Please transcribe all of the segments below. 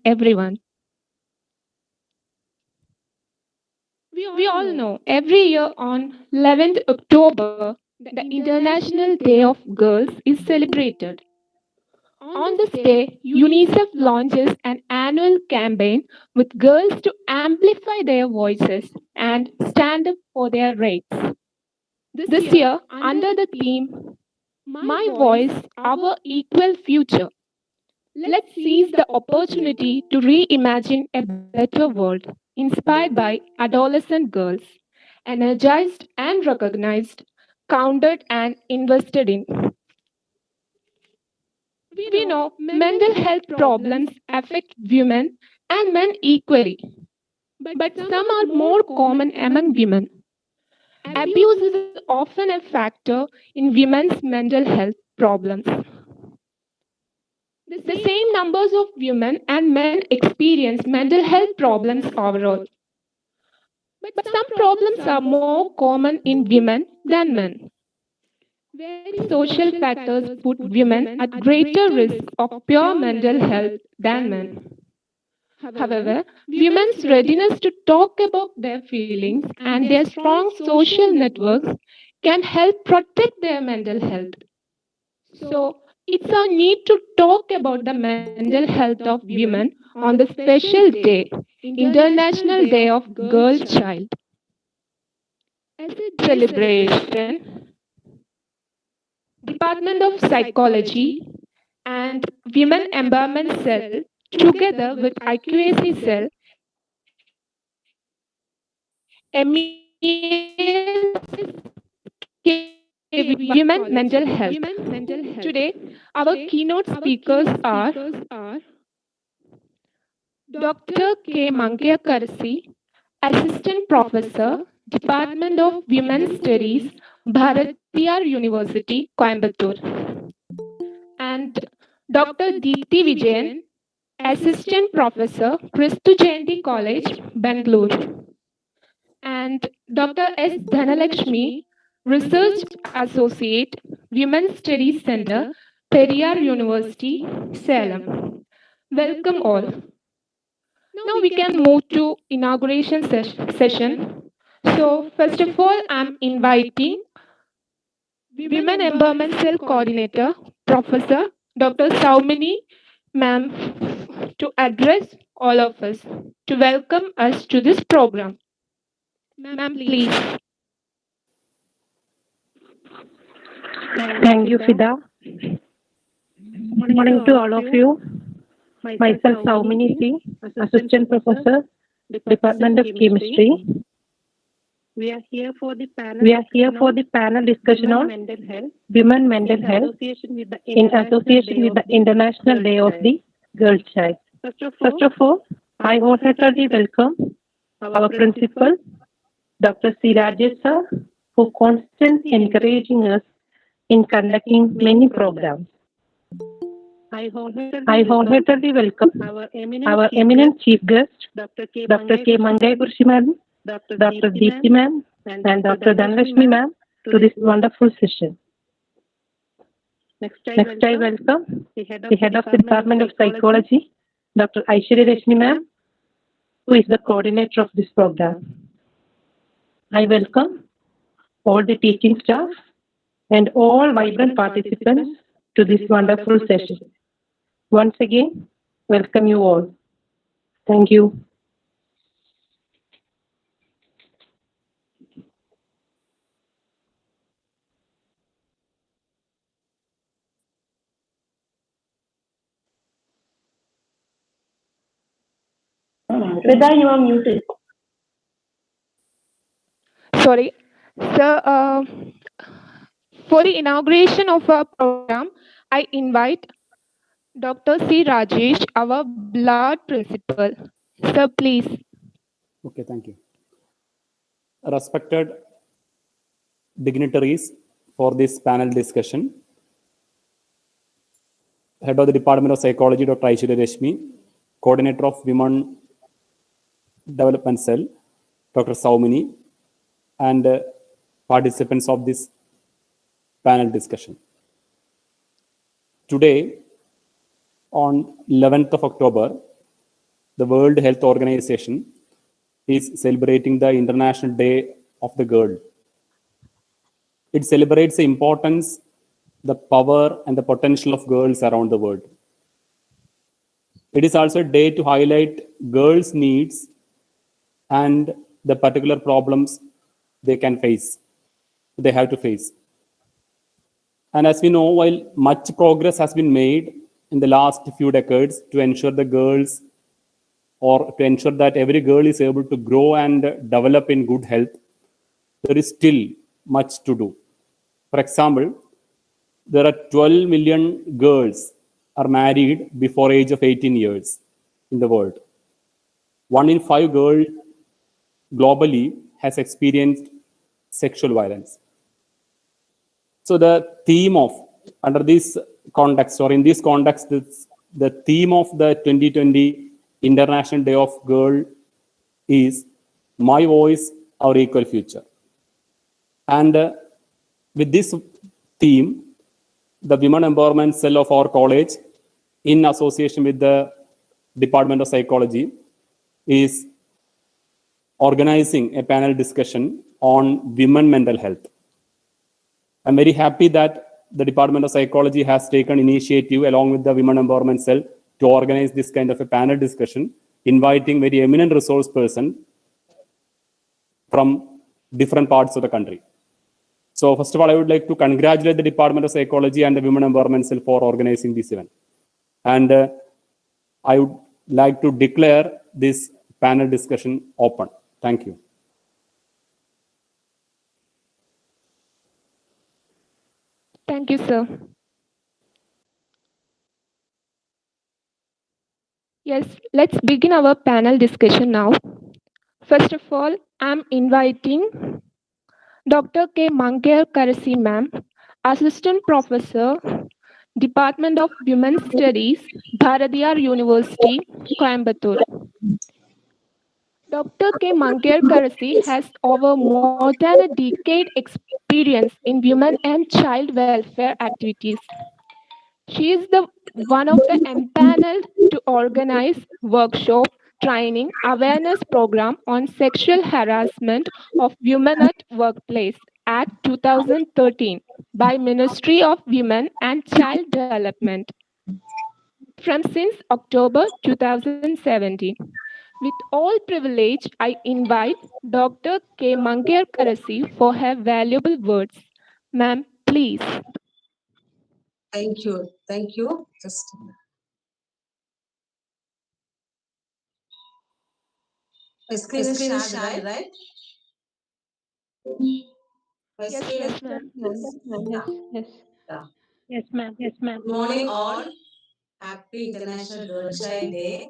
everyone. We all know every year on 11th October, the International Day of Girls is celebrated. On this day, UNICEF launches an annual campaign with girls to amplify their voices and stand up for their rights. This year, under the theme My Voice, Our Equal Future, let's seize the opportunity to reimagine a better world inspired by adolescent girls, energized and recognized, counted and invested in. We know mental health problems affect women and men equally, but some are more common among women. Abuse is often a factor in women's mental health problems. The same numbers of women and men experience mental health problems overall. But some problems are more common in women than men. Various social factors put women at greater risk of pure mental health than men. However, women's readiness to talk about their feelings and their strong social networks can help protect their mental health. So, it's our need to talk about the mental health of women on the special day, International Day of Girl Child. As a celebration, Department of Psychology and Women Empowerment Cell together with IQAC Cell Women Mental Health. Today, our keynote speakers are Dr. K. Mankayakarsi, Assistant Professor, Department of Women's Studies, Bharatiyar University, Coimbatore, and Dr. Deepthi Vijayan, Assistant Professor, Christu Jayanti College, Bangalore, and Dr. S. Dhanalakshmi, Research Associate, Women's Studies Center, Periyar University, Salem. Welcome all. Now we can move to inauguration session. So first of all, I'm inviting Women Empowerment Cell Coordinator, Professor Dr. Saumini Ma'am, to address all of us, to welcome us to this program. Ma'am, please. Thank you, Fida. Good morning to all of you. Myself, Saumini C, Assistant Professor, Department of Chemistry. We are here for the panel discussion on women mental health in association with the International Day of the Girl Child. First of all, I wholeheartedly welcome our principal, Dr. C. Rajesh sir, who constantly encouraging us in conducting many programs. I wholeheartedly welcome our eminent chief guest, Dr. K. Mankayakarsi ma'am, Dr. Deepthi ma'am, and Dr. Dhanalakshmi ma'am to this wonderful session. Next, I welcome the head of the Department of Psychology, Dr. Aishwarya Rashmi ma'am, who is the coordinator of this program. I welcome all the teaching staff and all vibrant participants to this wonderful session. Once again, welcome you all. Thank you. Veda, you are muted. Sorry. So, for the inauguration of our program, I invite Dr. C. Rajesh, our blood principal. Sir, please. Okay, thank you. Respected dignitaries for this panel discussion, Head of the Department of Psychology, Dr. Aishwarya Rashmi, Coordinator of Women Development Cell, Dr. Saumini, and participants of this panel discussion. Today, on 11th of October, the World Health Organization is celebrating the International Day of the Girl. It celebrates the importance, the power, and the potential of girls around the world. It is also a day to highlight girls' needs and the particular problems they can face, they have to face. And as we know, while much progress has been made in the last few decades to ensure the girls or to ensure that every girl is able to grow and develop in good health, there is still much to do. For example, there are 12 million girls are married before age of 18 years in the world. 1 in 5 girls globally has experienced sexual violence. So the theme of, under this context or in this context, the theme of the 2020 International Day of Girl is My Voice, Our Equal Future. And with this theme, the Women Empowerment Cell of our college, in association with the Department of Psychology, is organizing a panel discussion on women mental health. I'm very happy that the Department of Psychology has taken initiative along with the Women Empowerment Cell to organize this kind of a panel discussion, inviting very eminent resource person from different parts of the country. So first of all, I would like to congratulate the Department of Psychology and the Women Empowerment Cell for organizing this event. And I would like to declare this panel discussion open. Thank you. Thank you, sir. Yes, let's begin our panel discussion now. First of all, I'm inviting Dr. K. Manker Karasi ma'am, Assistant Professor, Department of Women's Studies, Bharatiyar University, Coimbatore. Dr. K. Manker Karasi has over more than a decade experience in women and child welfare activities. She is the one of the empaneled to organize workshop, training, awareness program on sexual harassment of women at workplace Act 2013 by Ministry of Women and Child Development from since October 2017. With all privilege, I invite Dr. K. Manker Karasi for her valuable words. Ma'am, please. Thank you. Thank you. Just my screen is shared, right? My Yes, screen is yes, ma'am. Yes, yes. yeah. Yes, ma'am. Yes, ma'am. Good morning, all. Happy International Girl Child Day.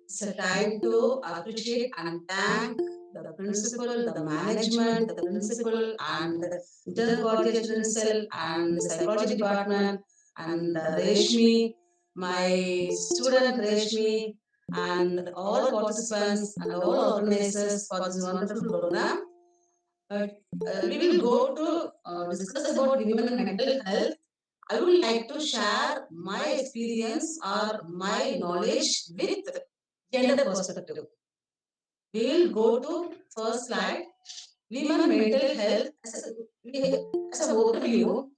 It's a time to appreciate and thank the principal, the management, the principal, and the intercoordination cell and the psychology department, and Reshmi, my student Reshmi, and all the participants and all organizers for this wonderful program. We will go to discuss about women mental health. I would like to share my experience or my knowledge with gender perspective. We will go to first slide. Women mental health as an overview.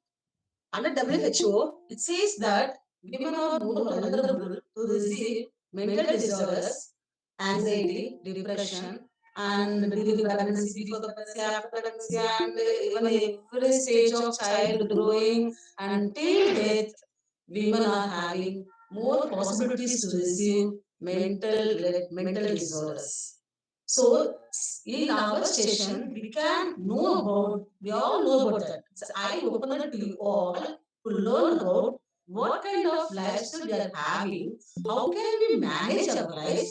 Under WHO, it says that women are more vulnerable to receive mental disorders, anxiety, depression, and during pregnancy, before the pregnancy, after pregnancy, and even every stage of child growing until death, women are having more possibilities to receive mental disorders. So, in our session, we all know about that. So I open it to you all to learn about what kind of lifestyle we are having, how can we manage our life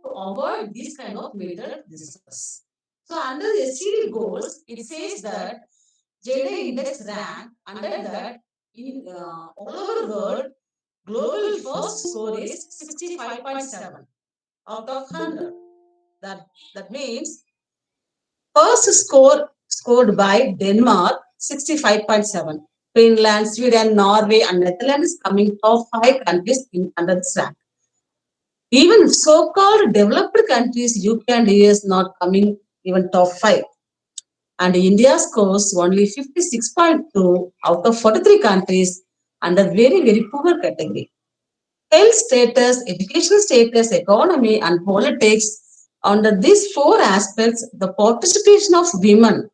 to avoid these kind of mental disorders. So, under the STD goals, it says that gender index rank under that in all over the world, global first score is 65.7 out of 100. That, that means first score scored by Denmark 65.7. Finland, Sweden, Norway, and Netherlands coming top 5 countries in under this rank. Even so-called developed countries, UK and US not coming even top 5. And India scores only 56.2 out of 43 countries under very, very poor category. Health status, education status, economy, and politics. Under these four aspects, the participation of women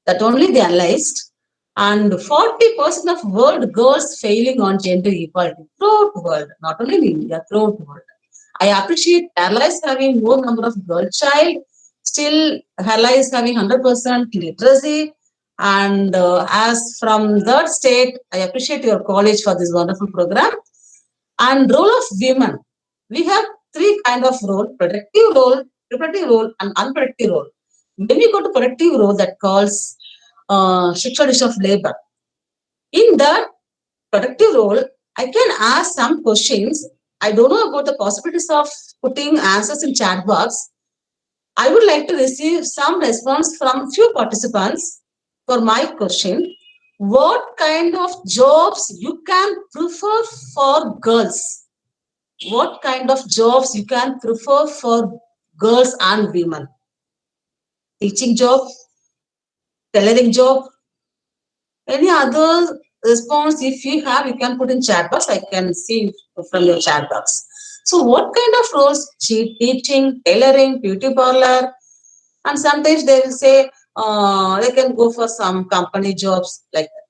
that only they analyzed, and 40% of world girls failing on gender equality throughout the world, not only in India, throughout the world. I appreciate Kerala is having more number of girl child, still Kerala is having 100% literacy, and as from that state, I appreciate your college for this wonderful program. And role of women, we have three kind of role: productive role, reproductive role, and unproductive role. When we go to productive role, that calls shikshadish of labor. In that productive role, I can ask some questions. I don't know about the possibilities of putting answers in chat box. I would like to receive some response from few participants for my question. What kind of jobs you can prefer for girls? What kind of jobs you can prefer for girls and women? Teaching job, tailoring job, any other response if you have, you can put in chat box. I can see from your chat box. So what kind of roles? Teaching, tailoring, beauty parlor, and sometimes they will say they can go for some company jobs like that.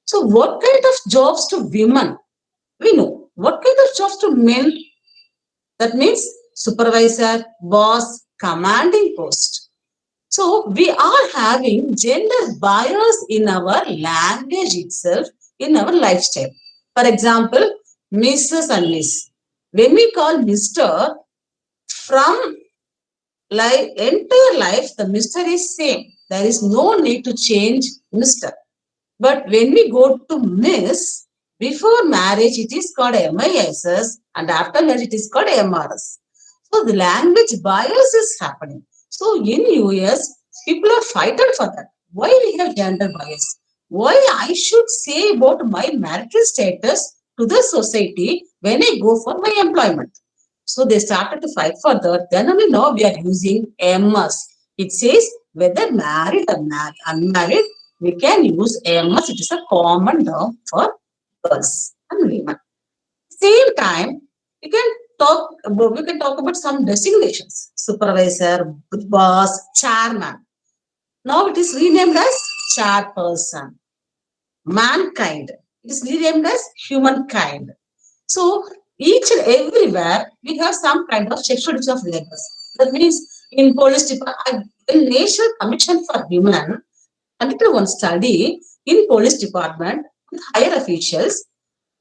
So what kind of jobs to women? We know. What kind of jobs to men? That means supervisor, boss, commanding post. So we are having gender bias in our language itself, in our lifestyle. For example, Mrs. and Miss. When we call Mr. from entire life, the Mr. is same. There is no need to change Mr. But when we go to Miss, before marriage it is called MISS and after marriage it is called MRS. So the language bias is happening. So in US, people are fighting for that. Why we have gender bias? Why I should say about my marital status to the society when I go for my employment? So they started to fight for that. Then only now we are using MS. It says whether married or unmarried, we can use MS. It is a common term for girls and women. Same time, we can talk about some designations: supervisor, boss, chairman. Now it is renamed as chairperson. Mankind. It is renamed as humankind. So each and everywhere we have some kind of sexual division of labors. That means in police department, in National Commission for Women, conducted one study in police department with higher officials,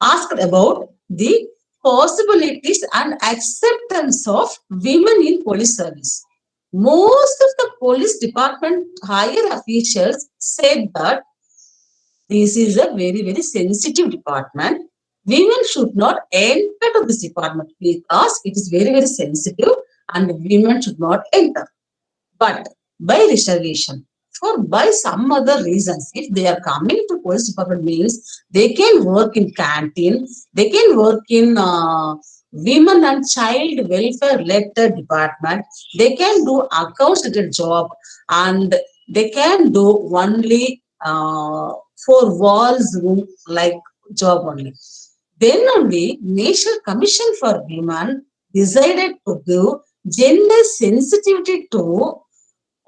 asked about the possibilities and acceptance of women in police service. Most of the police department higher officials said that this is a very, very sensitive department. Women should not enter to this department because it is very, very sensitive and women should not enter. But by reservation, for by some other reasons, if they are coming to police department means they can work in canteen, they can work in women and child welfare related department, they can do accounts related job, and they can do only for walls room like job only. Then only National Commission for Women decided to give gender sensitivity to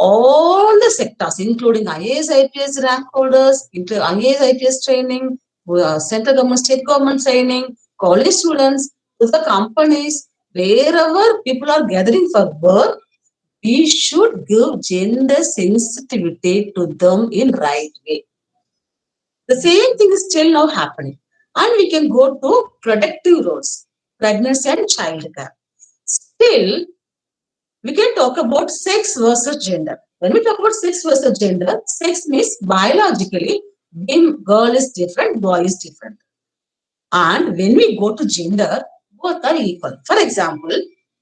all the sectors, including IAS, IPS rank holders, into IAS, IPS training, central government, state government training, college students, to the companies, wherever people are gathering for work, we should give gender sensitivity to them in right way. The same thing is still now happening. And we can go to productive roles, pregnancy and childcare. Still, we can talk about sex versus gender. When we talk about sex versus gender, sex means biologically, girl is different, boy is different. And when we go to gender, both are equal. For example,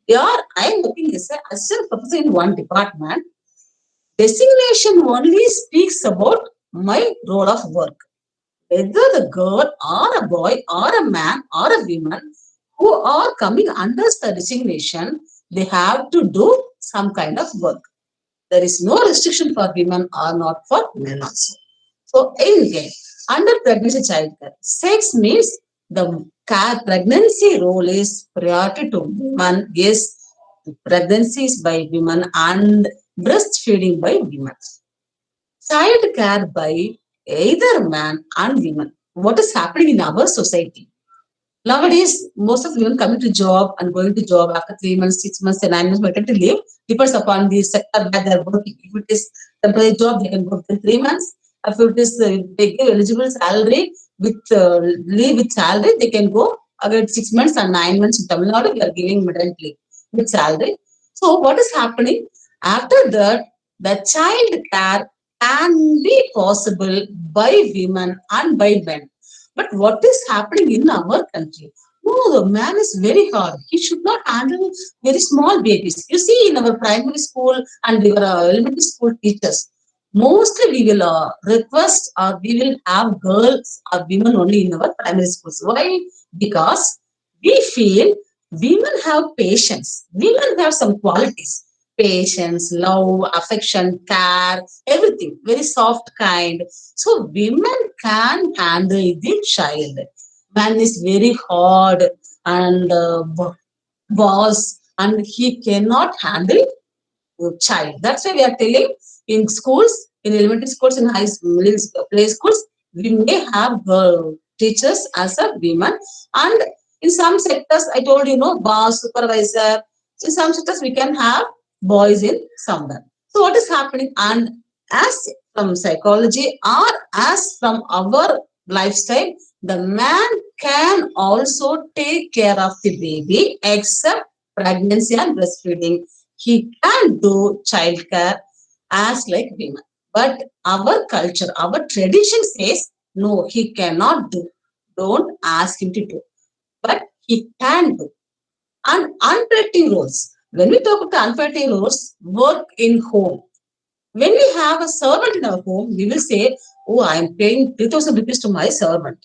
here I am working as an assistant professor in one department. Designation only speaks about my role of work. Whether the girl or a boy or a man or a woman who are coming under the designation, they have to do some kind of work. There is no restriction for women or not for men also. So again, under pregnancy childcare, sex means the pregnancy role is priority to women. Yes, pregnancies by women and breastfeeding by women. Child care by either man and women. What is happening in our society? Nowadays, most of women coming to job and going to job after 3 months, 6 months, and 9 months maternity leave depends upon the sector where they're working. If it is temporary job, they can work in 3 months. If it is they give eligible salary with leave with salary, they can go again 6 months and 9 months in Tamil Nadu. We are giving maternity leave with salary. So what is happening after that? The child care can be possible by women and by men. But what is happening in our country? No, the man is very hard. He should not handle very small babies. You see, in our primary school and our elementary school teachers, mostly we will request or we will have girls or women only in our primary schools. Why? Because we feel women have patience. Women have some qualities. Patience, love, affection, care, everything. Very soft kind. So women can handle the child. Man is very hard and boss, and he cannot handle child. That's why we are telling in schools, in elementary schools, in play schools, we may have teachers as a women, and in some sectors, I told you, no, boss, supervisor. In some sectors, we can have boys in somewhere. So what is happening? And as from psychology or as from our lifestyle, the man can also take care of the baby except pregnancy and breastfeeding. He can do childcare as like women. But our culture, our tradition says, no, he cannot do. Don't ask him to do. But he can do. And unpredictable roles. When we talk about unpredictable roles, work in home. When we have a servant in our home, we will say, oh, I am paying 3,000 rupees to my servant.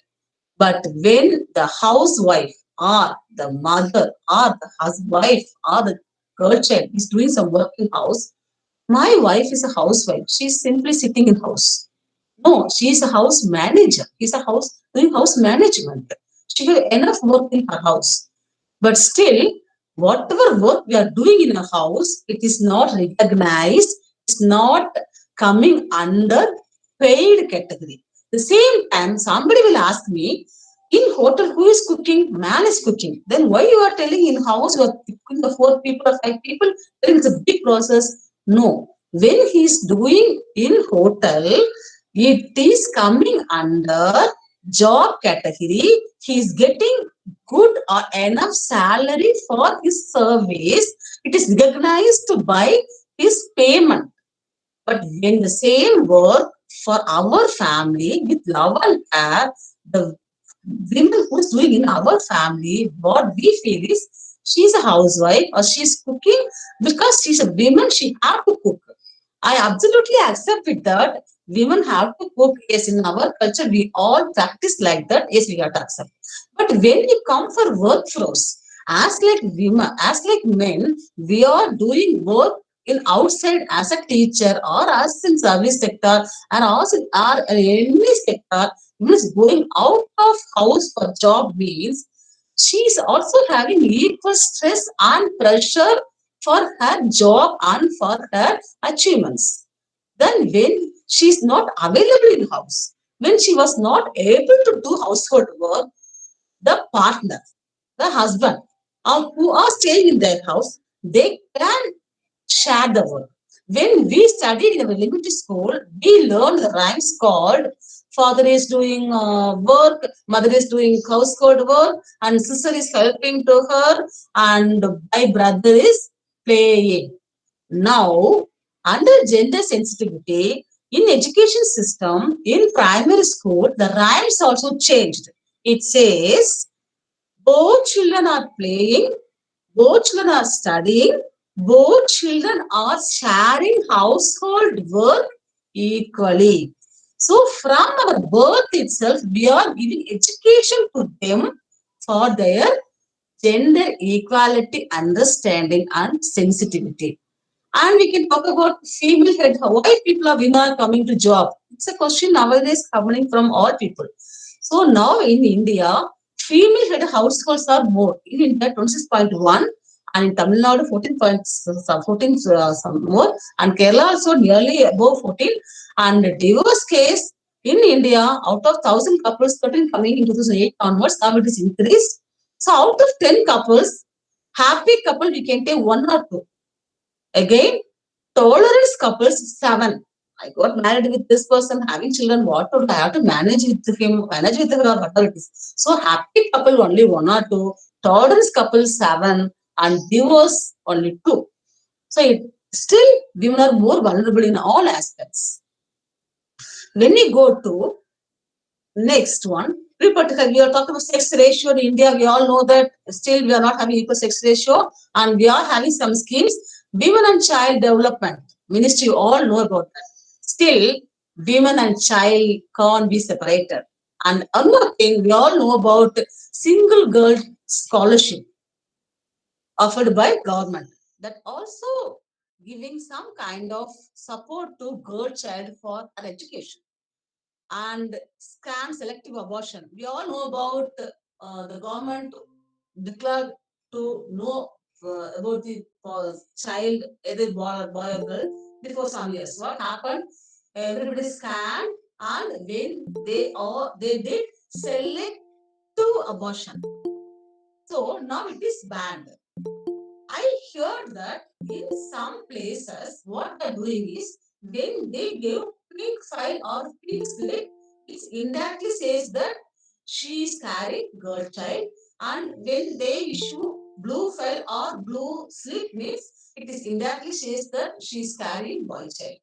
But when the housewife or the mother or the housewife or the girl child is doing some work in house, my wife is a housewife. She's simply sitting in house. No, she is a house manager. She's a house doing house management. She has enough work in her house. But still, whatever work we are doing in a house, it is not recognized, it's not coming under paid category. The same time, somebody will ask me, in hotel, who is cooking? Man is cooking. Then why you are telling in house you are cooking the 4 people or 5 people? Then it's a big process. No. When he is doing in hotel, it is coming under job category. He is getting good or enough salary for his service. It is recognized by his payment. But when the same work for our family with love and care, the women who's doing in our family, what we feel is she's a housewife or she's cooking because she's a woman, she have to cook. I absolutely accept with that. Women have to cook. Yes, in our culture, we all practice like that. Yes, we have to accept. But when we come for workforce, as like women, as like men, we are doing work in outside as a teacher or as in service sector and also or any sector. Means going out of house for job means she is also having equal stress and pressure for her job and for her achievements. Then when she is not available in house, when she was not able to do household work, the partner, the husband, or who are staying in their house, they can share the work. When we studied in our elementary school, we learned the rhymes called father is doing work, mother is doing household work, and sister is helping to her, and my brother is playing. Now, under gender sensitivity, in education system, in primary school, the rhymes also changed. It says, both children are playing, both children are studying, both children are sharing household work equally. So, from our birth itself, we are giving education to them for their gender equality, understanding, and sensitivity. And we can talk about female head. Why people are women are coming to job? It's a question nowadays coming from all people. So now in India, female head households are more. In India, 26.1, and in Tamil Nadu, 14, some more, and Kerala also nearly above 14. And divorce case in India, out of 1,000 couples, 13 coming in 2008 onwards, now it is increased. So out of 10 couples, happy couple we can take one or two. Again, tolerance couples 7. I got married with this person, having children. What would I have to manage with him, manage with her, whatever it is. So happy couple only 1 or 2, tolerance couple 7, and divorce only 2. So still women are more vulnerable in all aspects. When we go to next one, we are talking about sex ratio in India. We all know that still we are not having equal sex ratio, and we are having some schemes. Women and Child Development Ministry, you all know about that. Still, women and child can't be separated. And another thing, we all know about single girl scholarship offered by government. That also giving some kind of support to girl child for her education. And scam selective abortion. We all know about the government declared to know about the child, either boy or girl, before some years. What happened? Everybody scammed, and when they did selective abortion. So now it is banned. I heard that in some places, what they're doing is when they give pink file or pink slip, it indirectly says that she is carrying girl child, and when they issue blue file or blue slip means it is indirectly says that she is carrying boy child.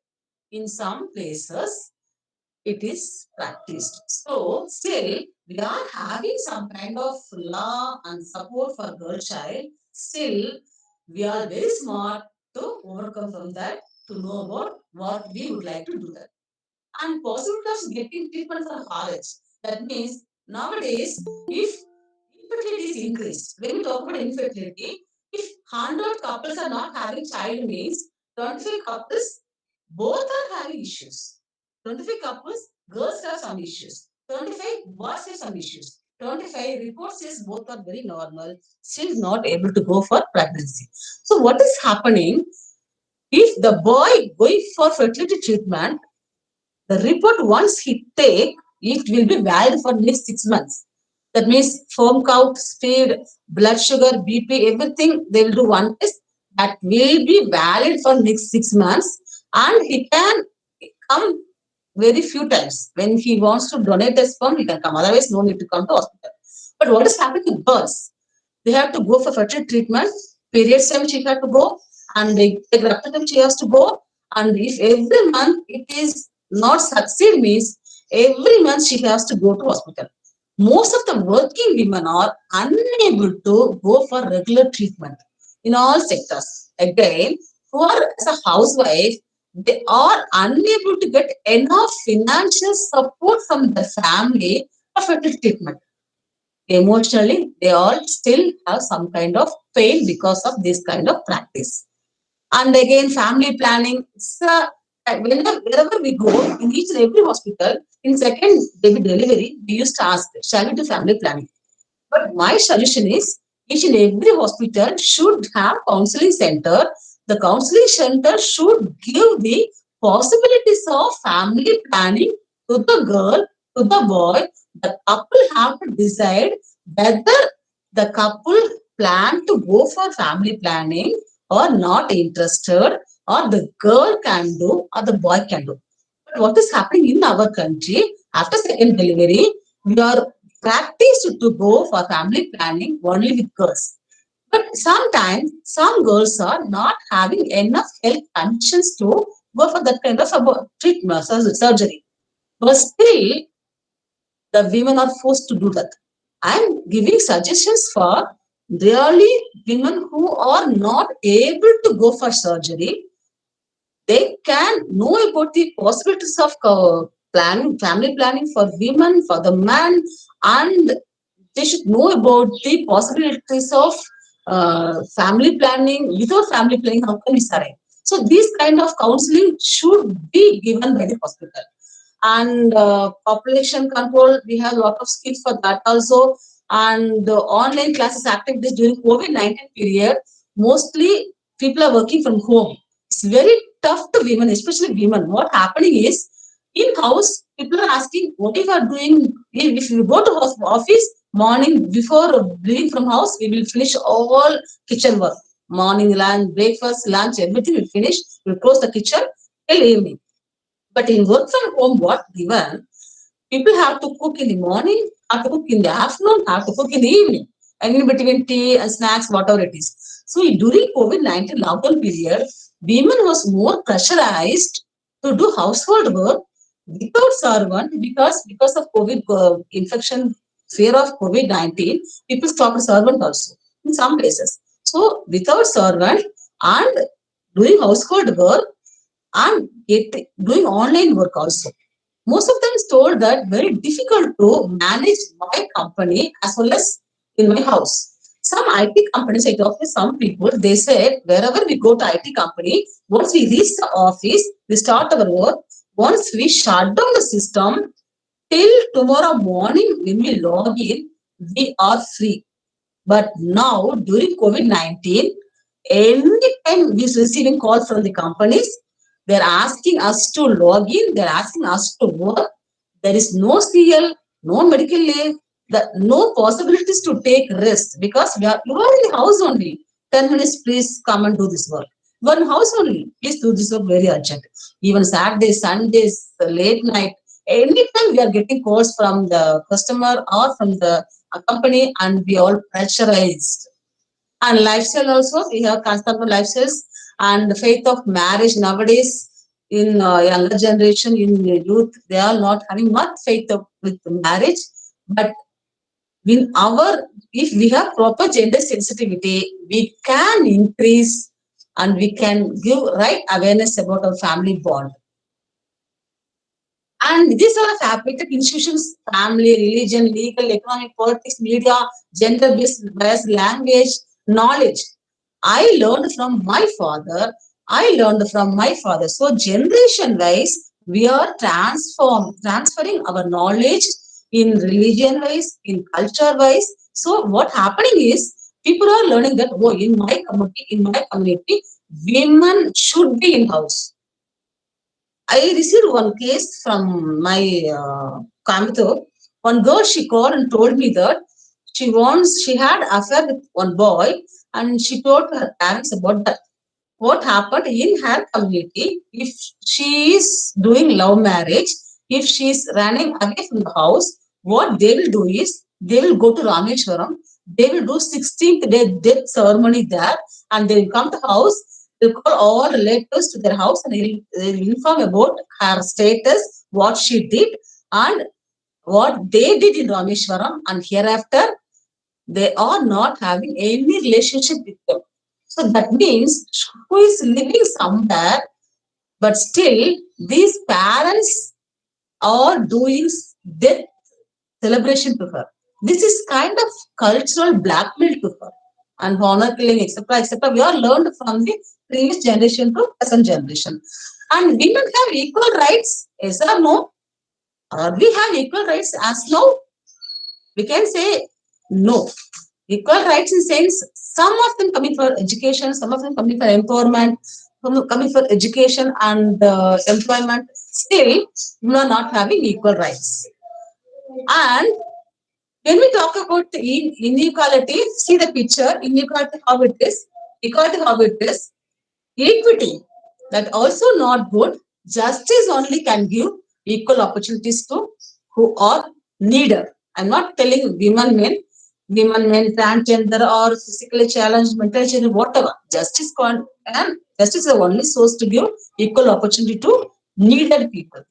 In some places, it is practiced. So still we are having some kind of law and support for girl child. Still we are very smart to overcome from that, to know about what we would like to do that. And possibility of getting treatment for college. That means nowadays, if infertility is increased, when we talk about infertility, if 100 couples are not having child means 25 couples both are having issues. 25 couples, girls have some issues. 25 boys have some issues. 25 report says both are very normal, still not able to go for pregnancy. So what is happening? If the boy going for fertility treatment, the report once he take, it will be valid for next 6 months. That means sperm count, speed, blood sugar, BP, everything they will do one test that will be valid for next 6 months, and he can come very few times. When he wants to donate a sperm, he can come. Otherwise, no need to come to hospital. But what is happening to girls? They have to go for fertility treatment. Period time she has to go, and the rapid time she has to go. And if every month it is not succeed means every month she has to go to hospital. Most of the working women are unable to go for regular treatment in all sectors. Again, for as a housewife, they are unable to get enough financial support from the family for fertility treatment. Emotionally, they all still have some kind of pain because of this kind of practice. And again, family planning. So, wherever we go, in each and every hospital, in second baby delivery, we used to ask, shall we do family planning? But my suggestion is, each and every hospital should have counseling center. The counseling center should give the possibilities of family planning to the girl, to the boy. The couple have to decide whether the couple plan to go for family planning or not interested, or the girl can do or the boy can do. But what is happening in our country after second delivery, we are practiced to go for family planning only with girls. But sometimes some girls are not having enough health conditions to go for that kind of treatment, surgery. But still, the women are forced to do that. I'm giving suggestions for really women who are not able to go for surgery. They can know about the possibilities of planning, family planning for women, for the man, and They should know about the possibilities of family planning. Without family planning, how can we survive? So these kind of counseling should be given by the hospital. And population control, we have a lot of skills for that also. And the online classes activities during COVID-19 period, mostly people are working from home. It's very tough to women, especially women. What happening is, in house, people are asking, what if you are doing, if you go to office, morning before leaving from house, we will finish all kitchen work. Morning lunch, breakfast, lunch, everything we finish. We'll close the kitchen till evening. But in work from home, what given? People have to cook in the morning, have to cook in the afternoon, have to cook in the evening, and in between tea and snacks, whatever it is. So during COVID-19 lockdown period, women was more pressurized to do household work without servant because of COVID infection, fear of COVID-19, people stopped servant also in some places. So without servant and doing household work and doing online work also. Most of them is told that very difficult to manage my company as well as in my house. Some IT companies, I talked with some people, they said wherever we go to IT company, once we reach the office, we start our work. Once we shut down the system, till tomorrow morning when we log in, we are free. But now, during COVID-19, anytime we receiving calls from the companies, they're asking us to log in, they're asking us to work. There is no CL, no medical leave, no possibilities to take rest because you are in the house only. 10 minutes, please come and do this work. One house only, please do this work very urgent. Even Saturdays, Sundays, late night, anytime we are getting calls from the customer or from the company and we all pressurized. And lifestyle also, we have customer lifestyles and the faith of marriage nowadays in younger generation, in youth, they are not having much faith with marriage. But if we have proper gender sensitivity, we can increase and we can give right awareness about our family bond. And these are fabricated institutions, family, religion, legal, economic, politics, media, gender-based bias, language, knowledge. I learned from my father. I learned from my father. So generation-wise, we are transferring our knowledge in religion-wise, in culture-wise. So what happening is, people are learning that, oh, in my community, women should be in house. I received one case from my Coimbatore. One girl, she called and told me that she had affair with one boy, and she told her parents about that. What happened in her community? If she is doing love marriage, if she is running away from the house, what they will do is they will go to Rameshwaram. They will do 16th day death ceremony there, and they will come to house. They'll call all relatives to their house and they'll inform about her status, what she did, and what they did in Rameshwaram. And hereafter, they are not having any relationship with them. So that means who is living somewhere, but still these parents are doing death celebration to her. This is kind of cultural blackmail to her and honor killing, etc., etc. We are learned from the previous generation to present generation. And women have equal rights, yes or no? Or we have equal rights as now? We can say no. Equal rights in sense, some of them coming for education, some of them coming for empowerment, some coming for education and employment. Still, we are not having equal rights. And when we talk about inequality, see the picture, inequality how it is, equality how it is, equity, that also not good. Justice only can give equal opportunities to who are needed. I'm not telling women, men, transgender or physically challenged, mentally challenged, whatever. Justice is the only source to give equal opportunity to needed people.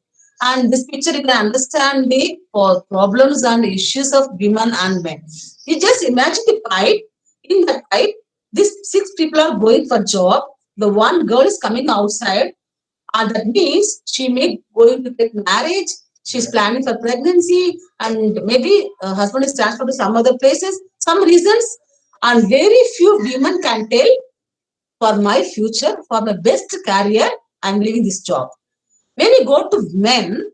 And this picture you can understand the problems and issues of women and men. You just imagine the pipe. In that pipe, these 6 people are going for job. The one girl is coming outside, and that means she may going to get marriage. she's planning for pregnancy, and maybe her husband is transferred to some other places, some reasons, and very few women can tell, for my future, for my best career, I'm leaving this job. When we go to men,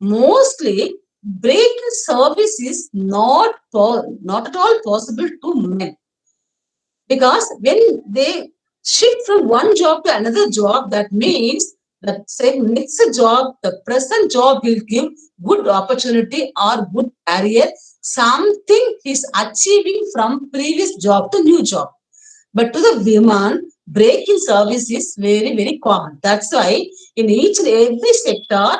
mostly break service is not at all possible to men, because when they shift from one job to another job, that means that same next job, the present job will give good opportunity or good career, something he's achieving from previous job to new job. But to the women, break in service is very, very common. That's why in each and every sector,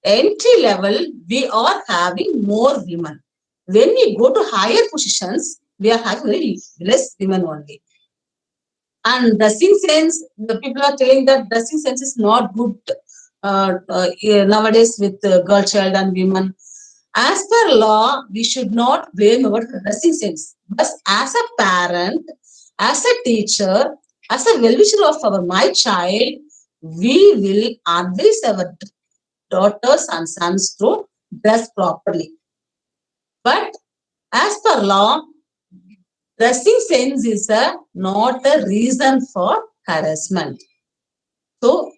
entry level, we are having more women. When we go to higher positions, we are having very less women only. And dressing sense, the people are telling that dressing sense is not good nowadays with girl child and women. As per law, we should not blame our dressing sense. But as a parent, as a teacher, as a well-wisher of my child, we will advise our daughters and sons to dress properly. But as per law, dressing sense is not a reason for harassment. So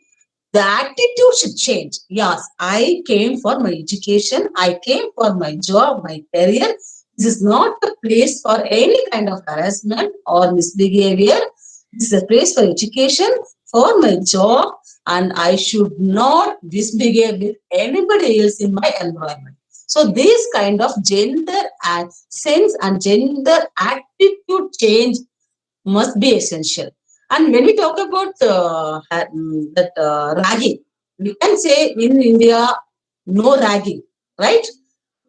the attitude should change. Yes, I came for my education, I came for my job, my career. This is not a place for any kind of harassment or misbehavior. This is a place for education, for my job, and I should not misbehave with anybody else in my environment. So this kind of gender sense and gender attitude change must be essential. And when we talk about ragging, we can say in India, no ragging, right?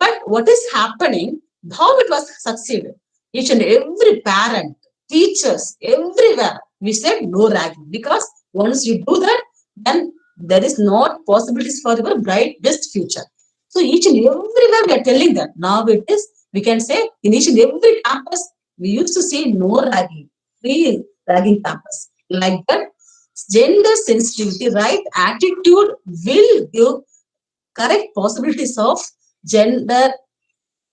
But what is happening, how it was succeeded? Each and every parent, teachers, everywhere, we said no ragging, because once you do that, then there is not possibilities for your bright, best future. So each and everywhere we are telling that. Now it is, we can say in each and every campus, we used to say no ragging, free ragging campus. Like that, gender sensitivity, right attitude will give correct possibilities of gender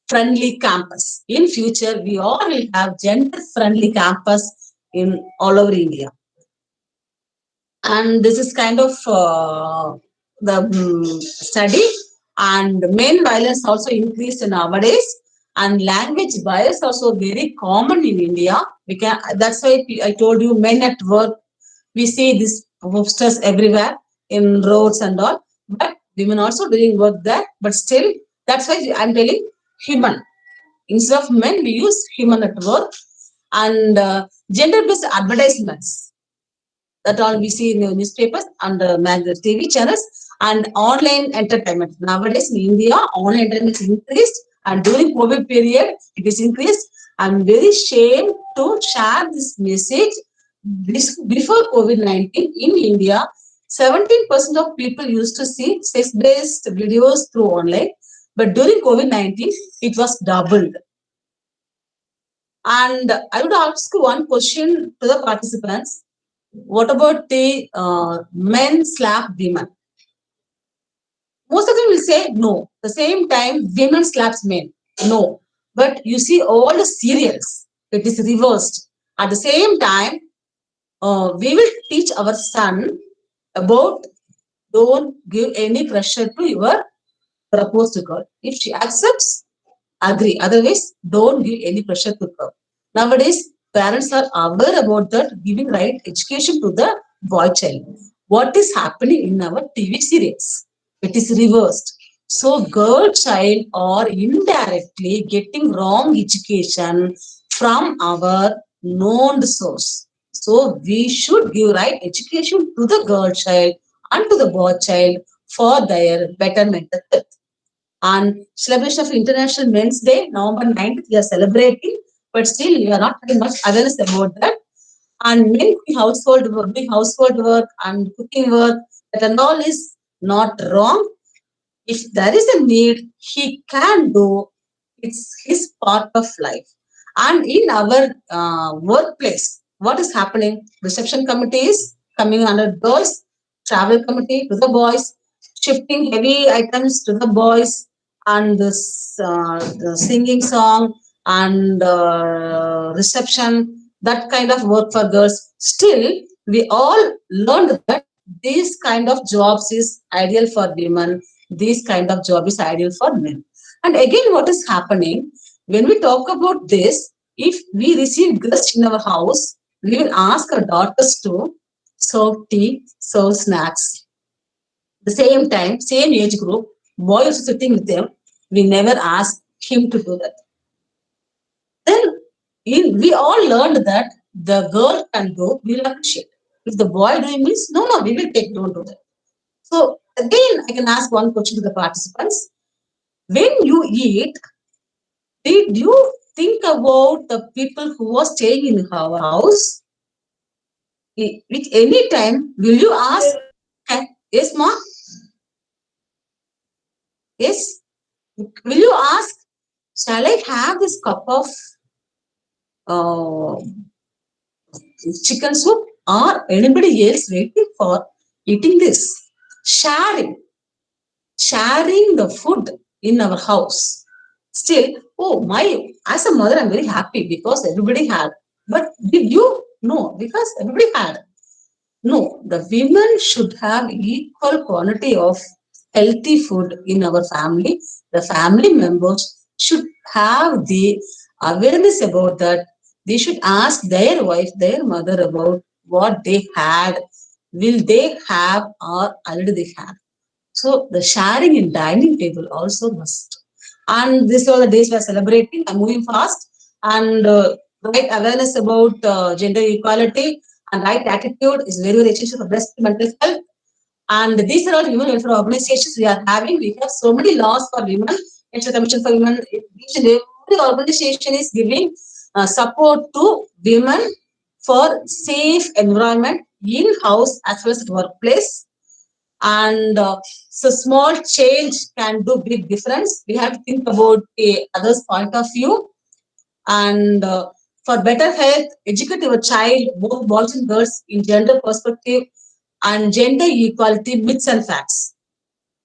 friendly campus. In future, we all will have gender friendly campus in all over India. And this is kind of the study. And men violence also increased nowadays, and language bias also very common in India. We can, that's why I told you, men at work, we see these posters everywhere in roads and all, but women also doing work there. But still, that's why I'm telling human. Instead of men, we use human at work. And gender-based advertisements, that all we see in the newspapers and TV channels, and online entertainment. Nowadays in India, online entertainment is increased, and during COVID period, it is increased. I'm very ashamed to share this message. Before COVID-19 in India, 17% of people used to see sex-based videos through online, but during COVID-19, it was doubled. And I would ask one question to the participants. What about the men slap women? Most of them will say no. The same time, women slaps men. No. But you see all the serials, it is reversed. At the same time, we will teach our son about don't give any pressure to your proposed girl. If she accepts, agree. Otherwise, don't give any pressure to her. Nowadays, parents are aware about that, giving right education to the boy child. What is happening in our TV series? It is reversed. So, girl child are indirectly getting wrong education from our known source. So, we should give right education to the girl child and to the boy child for their betterment. And celebration of International Men's Day, November 9th, we are celebrating, but still we are not having much awareness about that. And men doing household work and cooking work, that and all is not wrong. If there is a need, he can do. It's his part of life. And in our workplace, what is happening? Reception committee is coming under girls, travel committee to the boys, shifting heavy items to the boys, and this the singing song and reception, that kind of work for girls. Still, we all learned that this kind of jobs is ideal for women. This kind of job is ideal for men. And again, what is happening when we talk about this? If we receive guests in our house, we will ask our daughters to serve tea, serve snacks. The same time, same age group, boy also sitting with them, we never ask him to do that. Then we all learned that the girl can do, we'll appreciate. If the boy doing means, no, no, we will take, don't do that. So again, I can ask one question to the participants. When you eat, did you think about the people who are staying in our house? With any time, will you ask, "Okay, yes, ma? Yes? Will you ask, shall I have this cup of uh, chicken soup, or anybody else waiting for eating this? Sharing, sharing the food in our house. Still, oh my, as a mother, I'm very happy because everybody had. But did you? No, because everybody had. No, the women should have equal quantity of healthy food in our family. The family members should have the awareness about that. They should ask their wife, their mother about what they had, will they have, or already they have. So the sharing in dining table also must. And this all the days we are celebrating. I'm moving fast, and right awareness about gender equality and right attitude is very very essential for breast mental health. And these are all human welfare organizations we are having. We have so many laws for women. National Commission for Women. Each and every organization is giving support to women for safe environment in house as well as at workplace. And so small change can do big difference. We have to think about a other's point of view. And for better health, educate your child, both boys and girls, in gender perspective and gender equality myths and facts.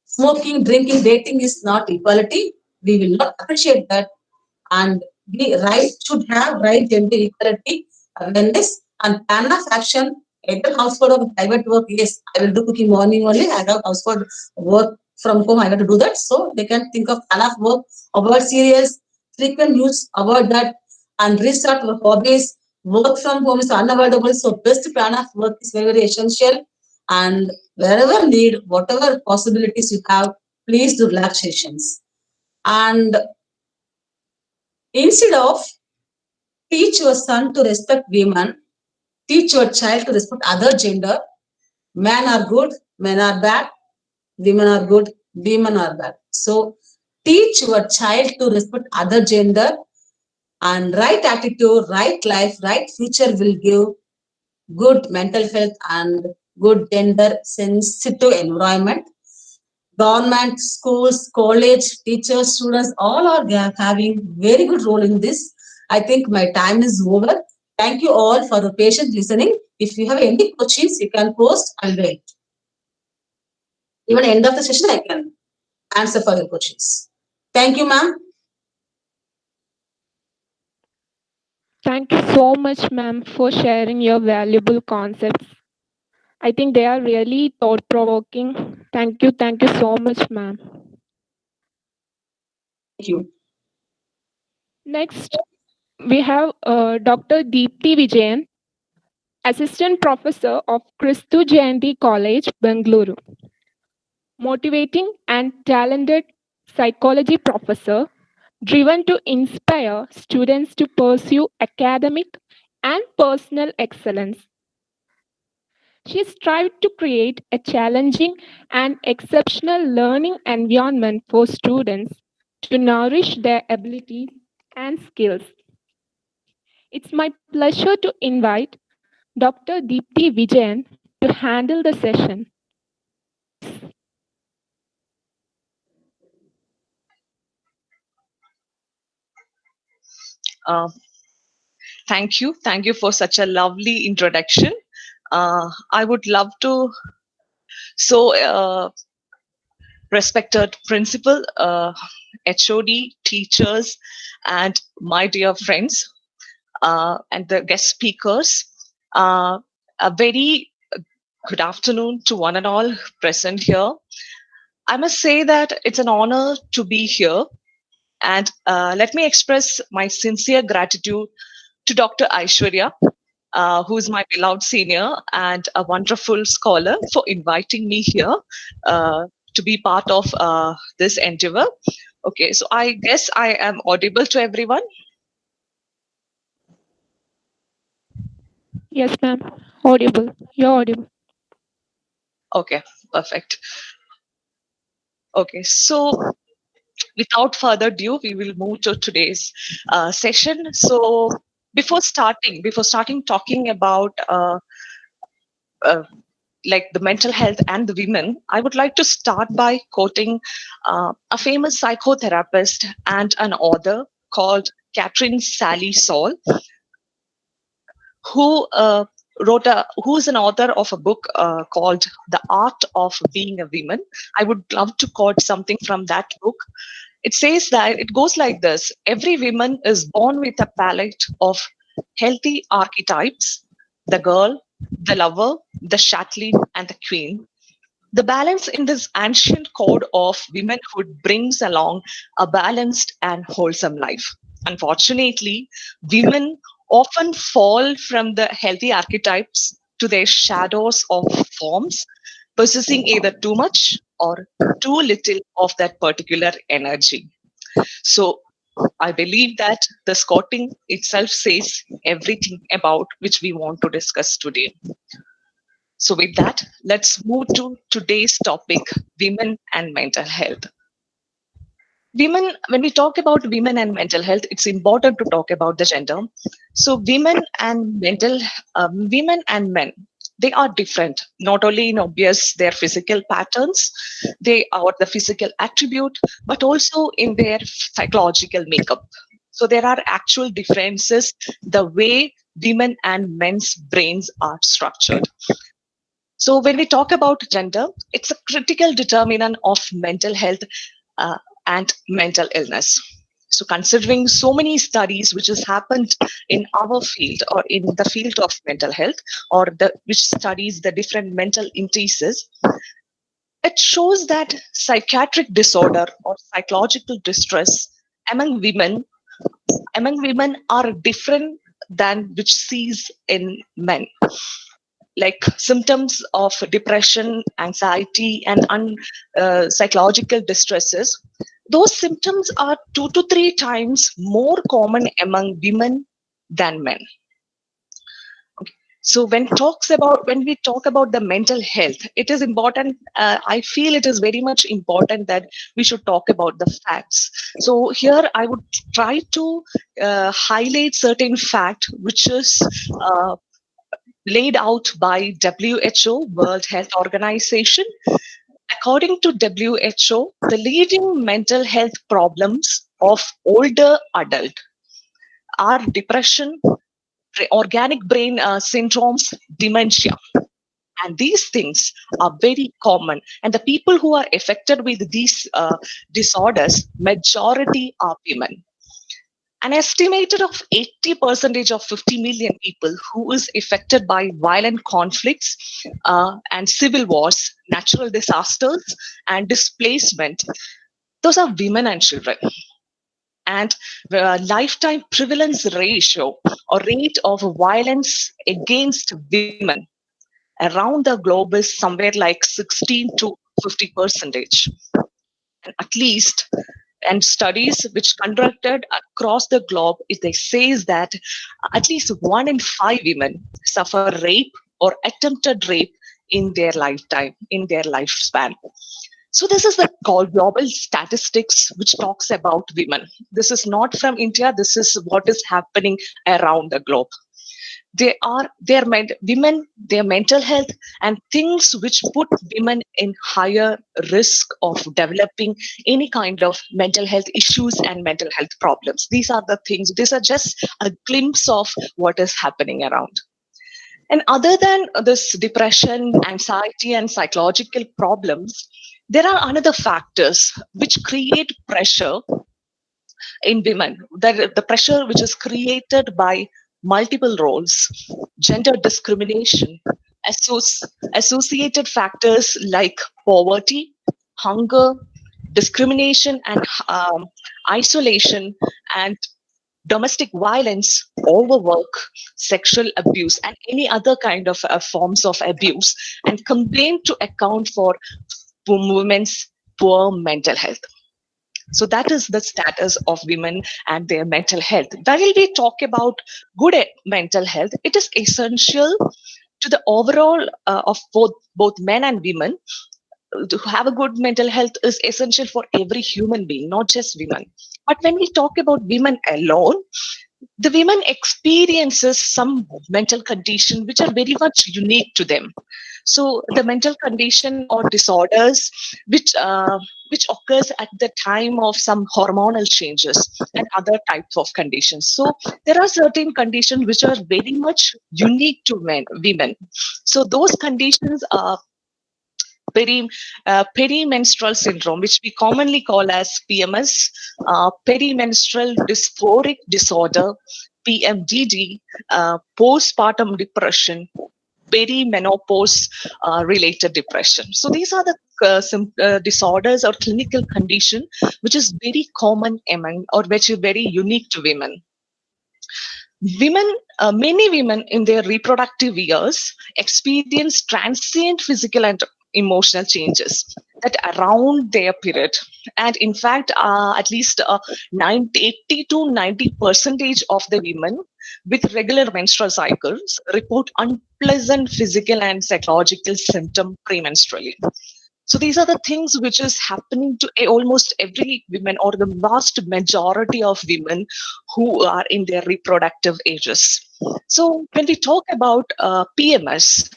Smoking, drinking, dating is not equality. We will not appreciate that. And we right should have right gender equality awareness and plan of action, either household or private work. Yes, I will do cooking morning only. I have household work from home. I have to do that. So they can think of plan of work, avoid serials, frequent use, avoid that, and restart our hobbies. Work from home is unavoidable. So best plan of work is very, very essential. And wherever need, whatever possibilities you have, please do relaxations. And instead of teach your son to respect women, teach your child to respect other gender. Men are good, men are bad, women are good, women are bad. So teach your child to respect other gender, and right attitude, right life, right future will give good mental health and good gender sensitive environment. Government, schools, college, teachers, students, all are having very good role in this. I think my time is over. Thank you all for the patient listening. If you have any questions, you can post and wait. Even end of the session, I can answer for your questions. Thank you, ma'am. Thank you so much, ma'am, for sharing your valuable concepts. I think they are really thought provoking. Thank you so much, ma'am. Thank you. Next, we have Dr. Deepthi Vijayan, Assistant Professor of Christu Jayanti College, Bengaluru. Motivating and talented psychology professor, driven to inspire students to pursue academic and personal excellence. She strived to create a challenging and exceptional learning environment for students to nourish their abilities and skills. It's my pleasure to invite Dr. Deepthi Vijayan to handle the session. Uh, Thank you. Thank you for such a lovely introduction. I would love to. So, respected principal, HOD, teachers, and my dear friends, and the guest speakers. A very good afternoon to one and all present here. I must say that it's an honor to be here. And let me express my sincere gratitude to Dr. Aishwarya, who is my beloved senior and a wonderful scholar, for inviting me here to be part of this endeavor. Okay, so I guess I am audible to everyone. Yes, ma'am. Audible. You're audible. Okay, perfect. Okay, so without further ado, we will move to today's session. So before starting talking about uh, like the mental health and the women, I would like to start by quoting a famous psychotherapist and an author called Catherine Sally Saul, who who is an author of a book called The Art of Being a Woman. I would love to quote something from that book. It says that it goes like this: every woman is born with a palette of healthy archetypes: the girl, the lover, the chatelaine, and the queen. The balance in this ancient code of womanhood brings along a balanced and wholesome life. Unfortunately, women often fall from the healthy archetypes to their shadows of forms, possessing either too much or too little of that particular energy. So, I believe that the quoting itself says everything about which we want to discuss today. So, with that, let's move to today's topic: women and mental health. Women, when we talk about women and mental health, it's important to talk about the gender. So, women and men, they are different, not only in obvious their physical patterns, they are the physical attribute, but also in their psychological makeup. So, there are actual differences the way women and men's brains are structured. So, when we talk about gender, it's a critical determinant of mental health uh, and mental illness. So, considering so many studies which has happened in our field or in the field of mental health, or which studies the different mental indices, it shows that psychiatric disorder or psychological distress among women are different than which sees in men, like symptoms of depression, anxiety, and psychological distresses. Those symptoms are 2 to 3 times more common among women than men. So when we talk about the mental health, it is important. I feel it is very much important that we should talk about the facts. So here I would try to highlight certain fact which is laid out by WHO, World Health Organization. According to WHO, the leading mental health problems of older adult are depression, organic brain syndromes, dementia. And these things are very common. And the people who are affected with these disorders, majority are women. An estimated of 80% of 50 million people who is affected by violent conflicts and civil wars, natural disasters, and displacement, those are women and children. And the lifetime prevalence ratio or rate of violence against women around the globe is somewhere like 16 to 50 percentage. And at least, and studies which conducted across the globe, they says that at least 1 in 5 women suffer rape or attempted rape in their lifetime, in their lifespan. So this is the global statistics which talks about women. This is not from India. This is what is happening around the globe. Women, their mental health, and things which put women in higher risk of developing any kind of mental health issues and mental health problems. These are the things. These are just a glimpse of what is happening around. And other than this depression, anxiety, and psychological problems, There are another factors which create pressure in women. The pressure which is created by multiple roles, gender discrimination, associated factors like poverty, hunger, discrimination, and isolation, and domestic violence, overwork, sexual abuse, and any other kind of forms of abuse, and combined to account for women's poor mental health. So that is the status of women and their mental health. While we talk about good mental health, it is essential to the overall of both men and women. To have a good mental health is essential for every human being, not just women. But when we talk about women alone, the women experiences some mental condition which are very much unique to them. So the mental condition or disorders which occurs at the time of some hormonal changes and other types of conditions. So there are certain conditions which are very much unique to women. So those conditions are perimenstrual syndrome, which we commonly call as PMS, perimenstrual dysphoric disorder, PMDD, postpartum depression, perimenopause related depression. So these are the disorders or clinical condition which is very common among, or which is very unique to women. Many women in their reproductive years experience transient physical and emotional changes that around their period. And in fact, at least 80 to 90 percentage of the women with regular menstrual cycles report unpleasant physical and psychological symptom premenstrually. So these are the things which is happening to almost every woman, or the vast majority of women who are in their reproductive ages. So when we talk about PMS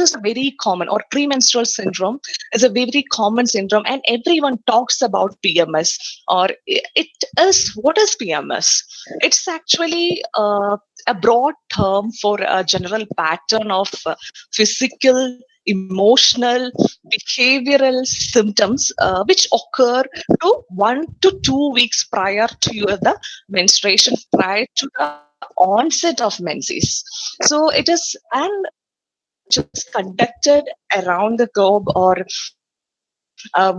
is a very common, or premenstrual syndrome is a very common syndrome, and everyone talks about PMS. Or it is, what is PMS? It's actually a broad term for a general pattern of physical, emotional, behavioral symptoms which occur to 1 to 2 weeks prior to the menstruation, prior to the onset of menses. So it is an which is conducted around the globe or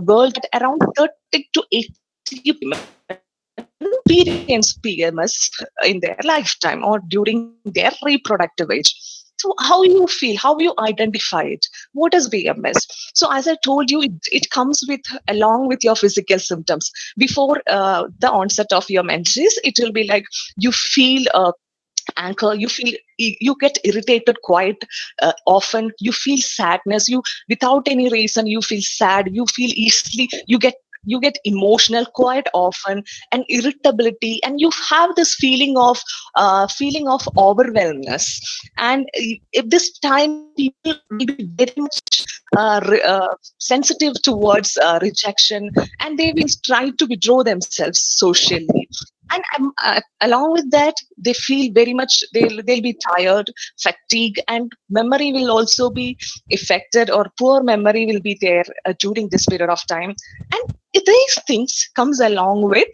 world, at around 30 to 80 experience PMS in their lifetime or during their reproductive age. So how you feel, how you identify it, what is PMS? So as I told you, it comes with along with your physical symptoms. Before the onset of your menses, it will be like you feel anchor, you get irritated quite often, you feel sadness, you without any reason you feel sad, you feel easily, you get emotional quite often, and irritability, and you have this feeling of overwhelmness. And at this time people will be very much sensitive towards rejection, and they will try to withdraw themselves socially. And along with that, they feel very much, they'll be tired, fatigue, and memory will also be affected, or poor memory will be there during this period of time. And these things comes along with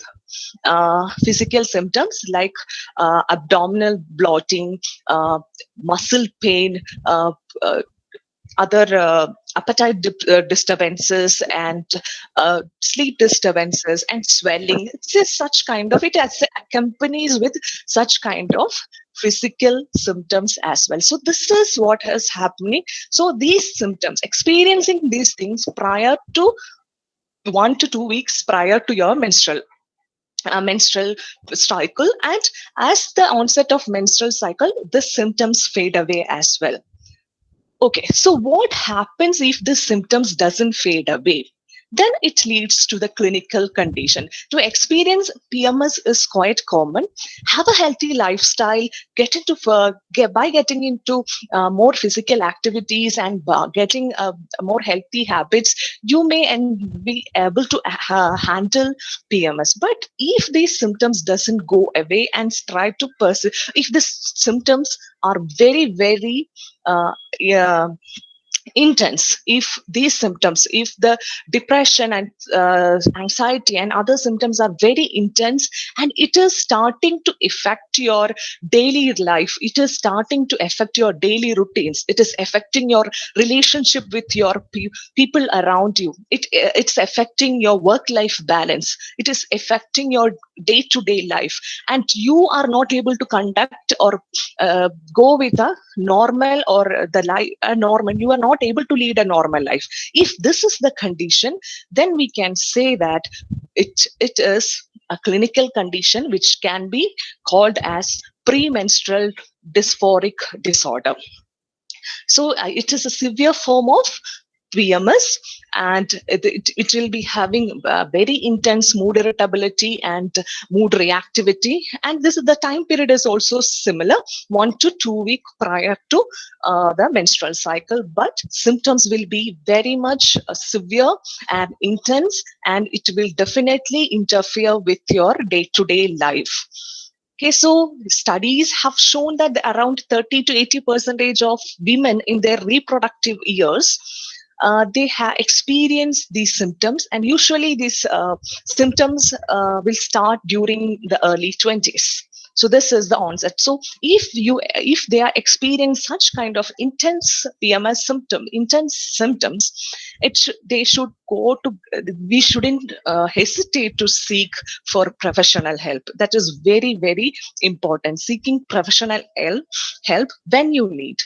physical symptoms like abdominal bloating, muscle pain, other appetite disturbances, and sleep disturbances, and swelling. It's just such kind of, it accompanies with such kind of physical symptoms as well. So this is what is happening. So these symptoms, experiencing these things prior to 1 to 2 weeks prior to your menstrual cycle, and as the onset of menstrual cycle, the symptoms fade away as well. Okay, so what happens if the symptoms doesn't fade away? Then it leads to the clinical condition. To experience PMS is quite common. Have a healthy lifestyle. By getting into more physical activities and getting more healthy habits, you may be able to handle PMS. But if these symptoms doesn't go away and try to persist, if the symptoms are very, very yeah, intense, if these symptoms, if the depression and anxiety and other symptoms are very intense, and it is starting to affect your daily life, it is starting to affect your daily routines, it is affecting your relationship with your people around you, it's affecting your work life balance, it is affecting your day to day life, and you are not able to conduct or go with a normal or the life a normal, you are not able to lead a normal life. If this is the condition, then we can say that it is a clinical condition which can be called as premenstrual dysphoric disorder. So it is a severe form of PMS, and it will be having very intense mood irritability and mood reactivity. And the time period is also similar, 1 to 2 weeks prior to the menstrual cycle. But symptoms will be very much severe and intense, and it will definitely interfere with your day-to-day life. Okay, so studies have shown that around 30 to 80 percentage of women in their reproductive years, they have experienced these symptoms, and usually these symptoms will start during the early 20s. So this is the onset. So if they are experiencing such kind of intense symptoms, they should go to. We shouldn't hesitate to seek for professional help. That is very, very important. Seeking professional help when you need.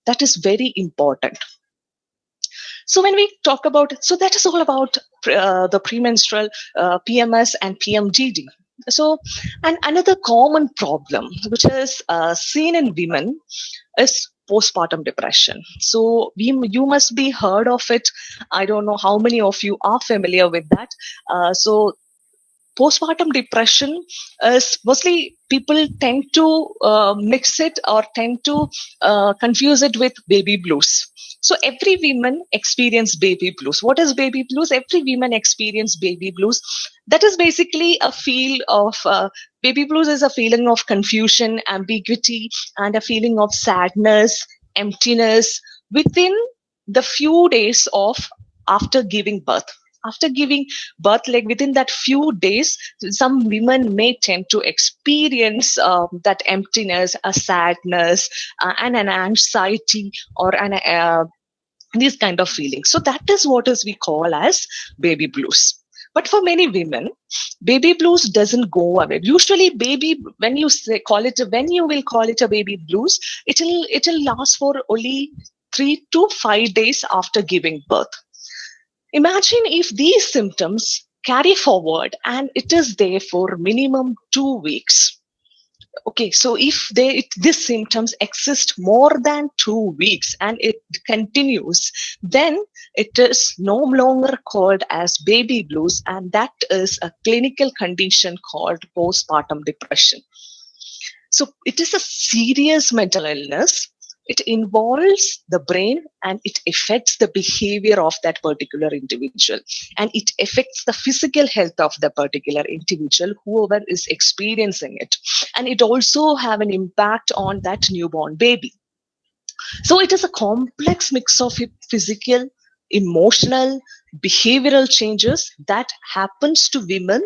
That is very important. So when we talk about, so that is all about the premenstrual PMS and PMDD. So, and another common problem which is seen in women is postpartum depression. So you must be heard of it. I don't know how many of you are familiar with that. So postpartum depression is mostly people tend to mix it or tend to confuse it with baby blues. So every woman experience baby blues. What is baby blues? Every woman experience baby blues. That is basically a feel of baby blues is a feeling of confusion, ambiguity, and a feeling of sadness, emptiness within the few days of after giving birth. After giving birth, like within that few days, some women may tend to experience that emptiness, a sadness, and an anxiety, or these kind of feelings. So that is what is we call as baby blues. But for many women, baby blues doesn't go away. Usually, when you will call it a baby blues, it'll last for only 3 to 5 days after giving birth. Imagine if these symptoms carry forward and it is there for minimum 2 weeks. Okay, so if these symptoms exist more than 2 weeks and it continues, then it is no longer called as baby blues, and that is a clinical condition called postpartum depression. So it is a serious mental illness. It involves the brain and it affects the behavior of that particular individual, and it affects the physical health of the particular individual, whoever is experiencing it. And it also have an impact on that newborn baby. So it is a complex mix of physical, emotional, behavioral changes that happens to women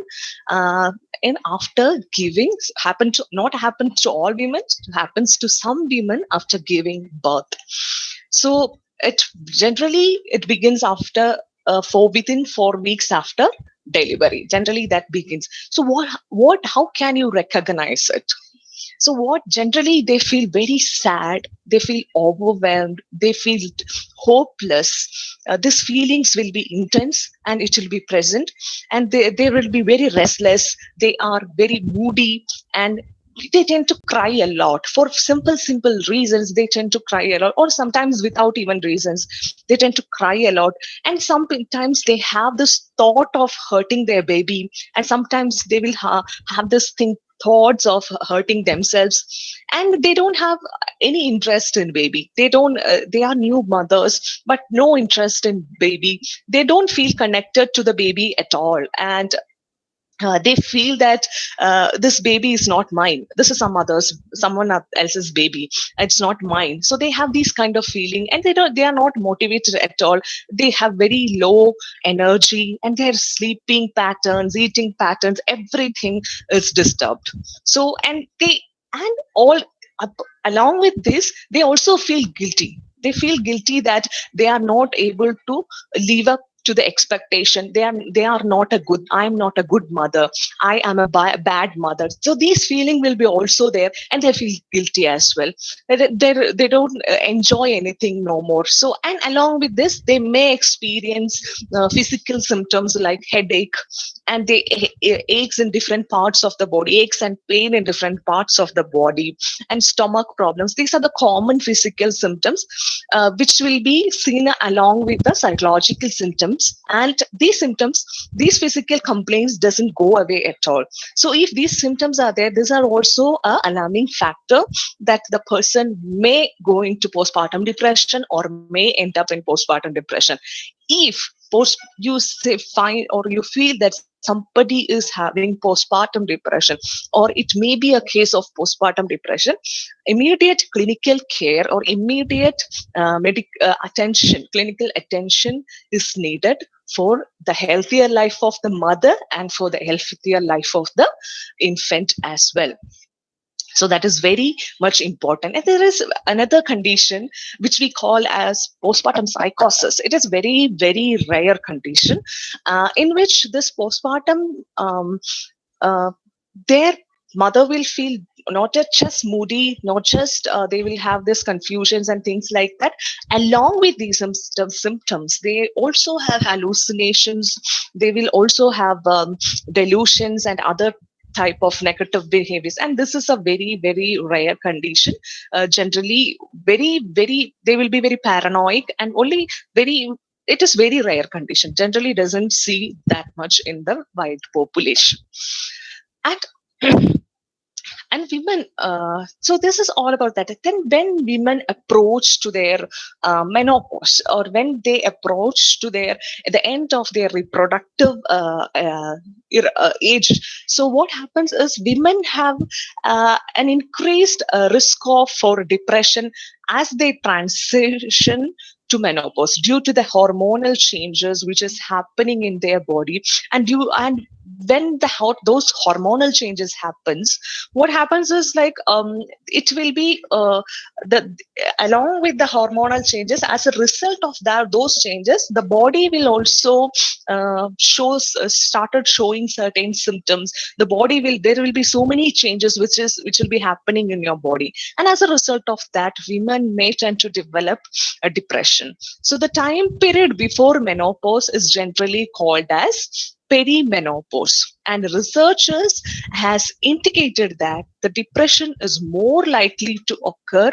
and after giving, not happen to all women, happens to some women after giving birth. So it begins after within 4 weeks after delivery. Generally that begins. So how can you recognize it? So what generally they feel very sad, they feel overwhelmed, they feel hopeless. These feelings will be intense and it will be present, and they will be very restless. They are very moody and they tend to cry a lot for simple reasons. They tend to cry a lot, or sometimes without even reasons. They tend to cry a lot, and sometimes they have this thought of hurting their baby, and sometimes they will have this thoughts of hurting themselves, and they don't have any interest in baby. They are new mothers but no interest in baby. They don't feel connected to the baby at all, and they feel that this baby is not mine. This is someone else's baby. It's not mine. So they have these kind of feeling, and they are not motivated at all. They have very low energy, and their sleeping patterns, eating patterns, everything is disturbed. So and all up, along with this, they also feel guilty. They feel guilty that they are not able to live up to the expectation. They are not a good, I'm not a good mother, I am a bad mother. So these feeling will be also there, and they feel guilty as well. They don't enjoy anything no more. So, and along with this, they may experience physical symptoms like headache, and they aches in different parts of the body, aches and pain in different parts of the body, and stomach problems. These are the common physical symptoms which will be seen along with the psychological symptoms. And these symptoms, these physical complaints doesn't go away at all. So if these symptoms are there, these are also a alarming factor that the person may go into postpartum depression or may end up in postpartum depression. If you say find or you feel that somebody is having postpartum depression, or it may be a case of postpartum depression, immediate clinical care or immediate clinical attention is needed for the healthier life of the mother and for the healthier life of the infant as well. So that is very much important. And there is another condition which we call as postpartum psychosis. It is very, very rare condition in which this postpartum, uh, their mother will feel not just moody, not just they will have this confusions and things like that. Along with these symptoms, they also have hallucinations. They will also have delusions and other type of negative behaviors, and this is a very, very rare condition. Generally, they will be very paranoid, and only very, it is very rare condition, generally doesn't see that much in the wide population. And and women, so this is all about that. Then when women approach to their menopause, or when they approach to their at the end of their reproductive age, so what happens is women have an increased risk of for depression as they transition to menopause due to the hormonal changes which is happening in their body. And when those hormonal changes happens, what happens is like it will be the along with the hormonal changes, as a result of those changes, the body will also started showing certain symptoms. The body will, there will be so many changes which will be happening in your body, and as a result of that, women may tend to develop a depression. So the time period before menopause is generally called as perimenopause, and researchers has indicated that the depression is more likely to occur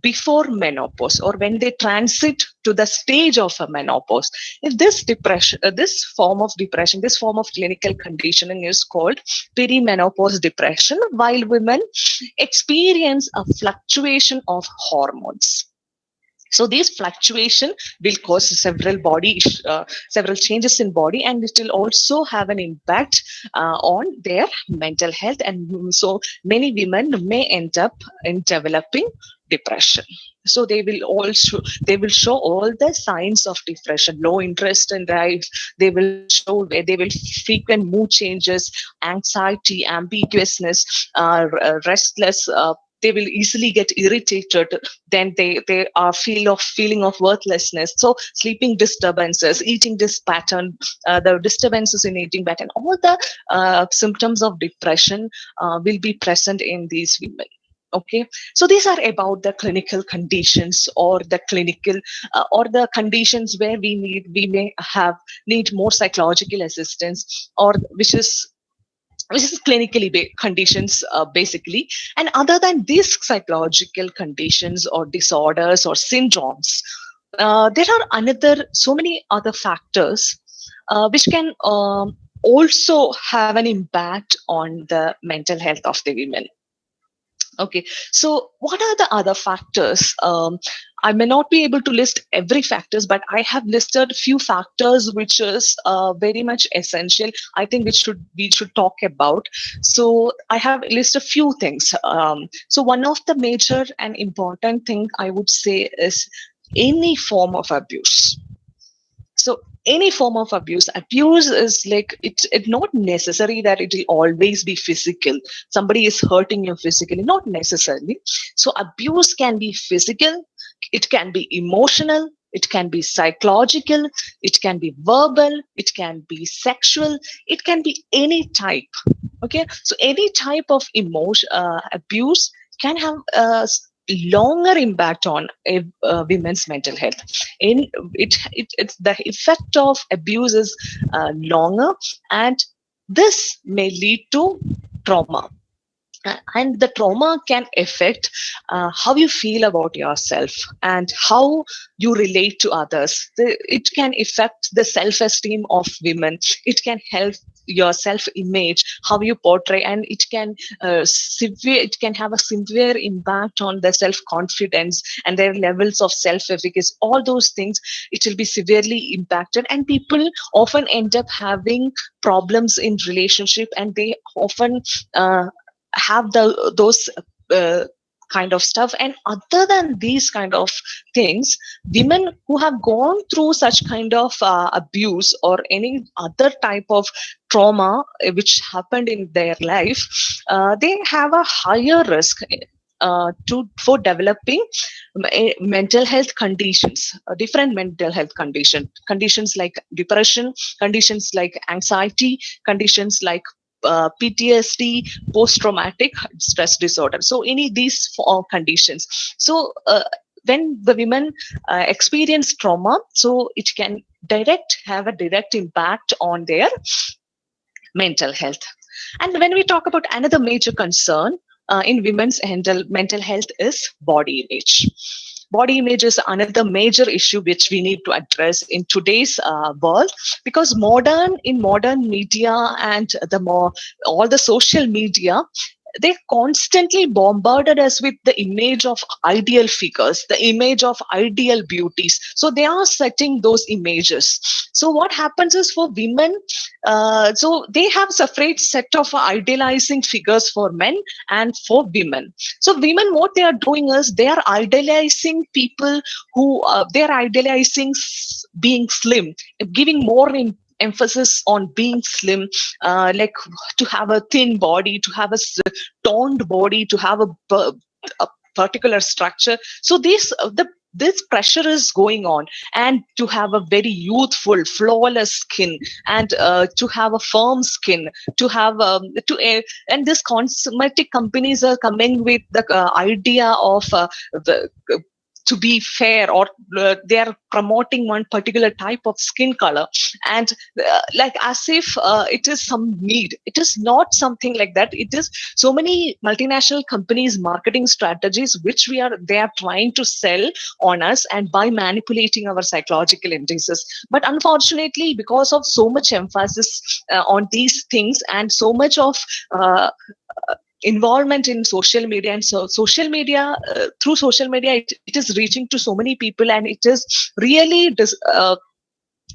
before menopause, or when they transit to the stage of a menopause. If this depression, this form of depression, this form of clinical conditioning is called perimenopause depression, while women experience a fluctuation of hormones. So this fluctuation will cause several changes in body, and it will also have an impact on their mental health. And so many women may end up in developing depression. So they will show all the signs of depression: low interest in life. They will frequent mood changes, anxiety, ambiguousness, restless. They will easily get irritated. Then they are feeling of worthlessness. So sleeping disturbances, eating pattern, the disturbances in eating pattern, all the symptoms of depression will be present in these women. Okay, so these are about the clinical conditions, or the clinical or the conditions where we may need more psychological assistance, or which is clinically conditions basically. And other than these psychological conditions or disorders or syndromes, there are so many other factors which can also have an impact on the mental health of the women. Okay, so what are the other factors? I may not be able to list every factors, but I have listed few factors which is very much essential. I think which should we should talk about. So I have listed a few things. So one of the major and important thing I would say is any form of abuse. So any form of abuse is like it's not necessary that it will always be physical. Somebody is hurting you physically, not necessarily. So abuse can be physical, it can be emotional, it can be psychological, it can be verbal, it can be sexual, it can be any type. Okay, so any type of emotion abuse can have a longer impact on women's mental health. In it's the effect of abuse is longer, and this may lead to trauma. And the trauma can affect how you feel about yourself and how you relate to others. It can affect the self-esteem of women. It can help your self-image, how you portray, and it can it can have a severe impact on their self-confidence and their levels of self-efficacy. All those things, it will be severely impacted, and people often end up having problems in relationship, and they often have those uh, kind of stuff. And other than these kind of things, women who have gone through such kind of abuse or any other type of trauma which happened in their life, they have a higher risk to for developing mental health conditions, different mental health conditions like depression, conditions like anxiety, conditions like PTSD, post-traumatic stress disorder. So any these conditions. So when the women experience trauma, so it can have a direct impact on their mental health. And when we talk about another major concern in women's mental health is body image. Body image is another major issue which we need to address in today's world, because modern media and all the social media, they constantly bombarded us with the image of ideal figures, the image of ideal beauties. So they are setting those images. So what happens is for women, so they have separate set of idealizing figures for men and for women. So women, what they are doing is they are idealizing people who they are idealizing being slim, giving more emphasis on being slim, like to have a thin body, to have a toned body, to have a particular structure. So this pressure is going on, and to have a very youthful, flawless skin, and to have a firm skin, to have and this cosmetic companies are coming with the idea of the to be fair, or they are promoting one particular type of skin color, and like as if it is some need. It is not something like that. It is so many multinational companies marketing strategies which they are trying to sell on us, and by manipulating our psychological indices. But unfortunately, because of so much emphasis on these things, and so much of involvement in social media, and so social media through social media, it is reaching to so many people, and it is really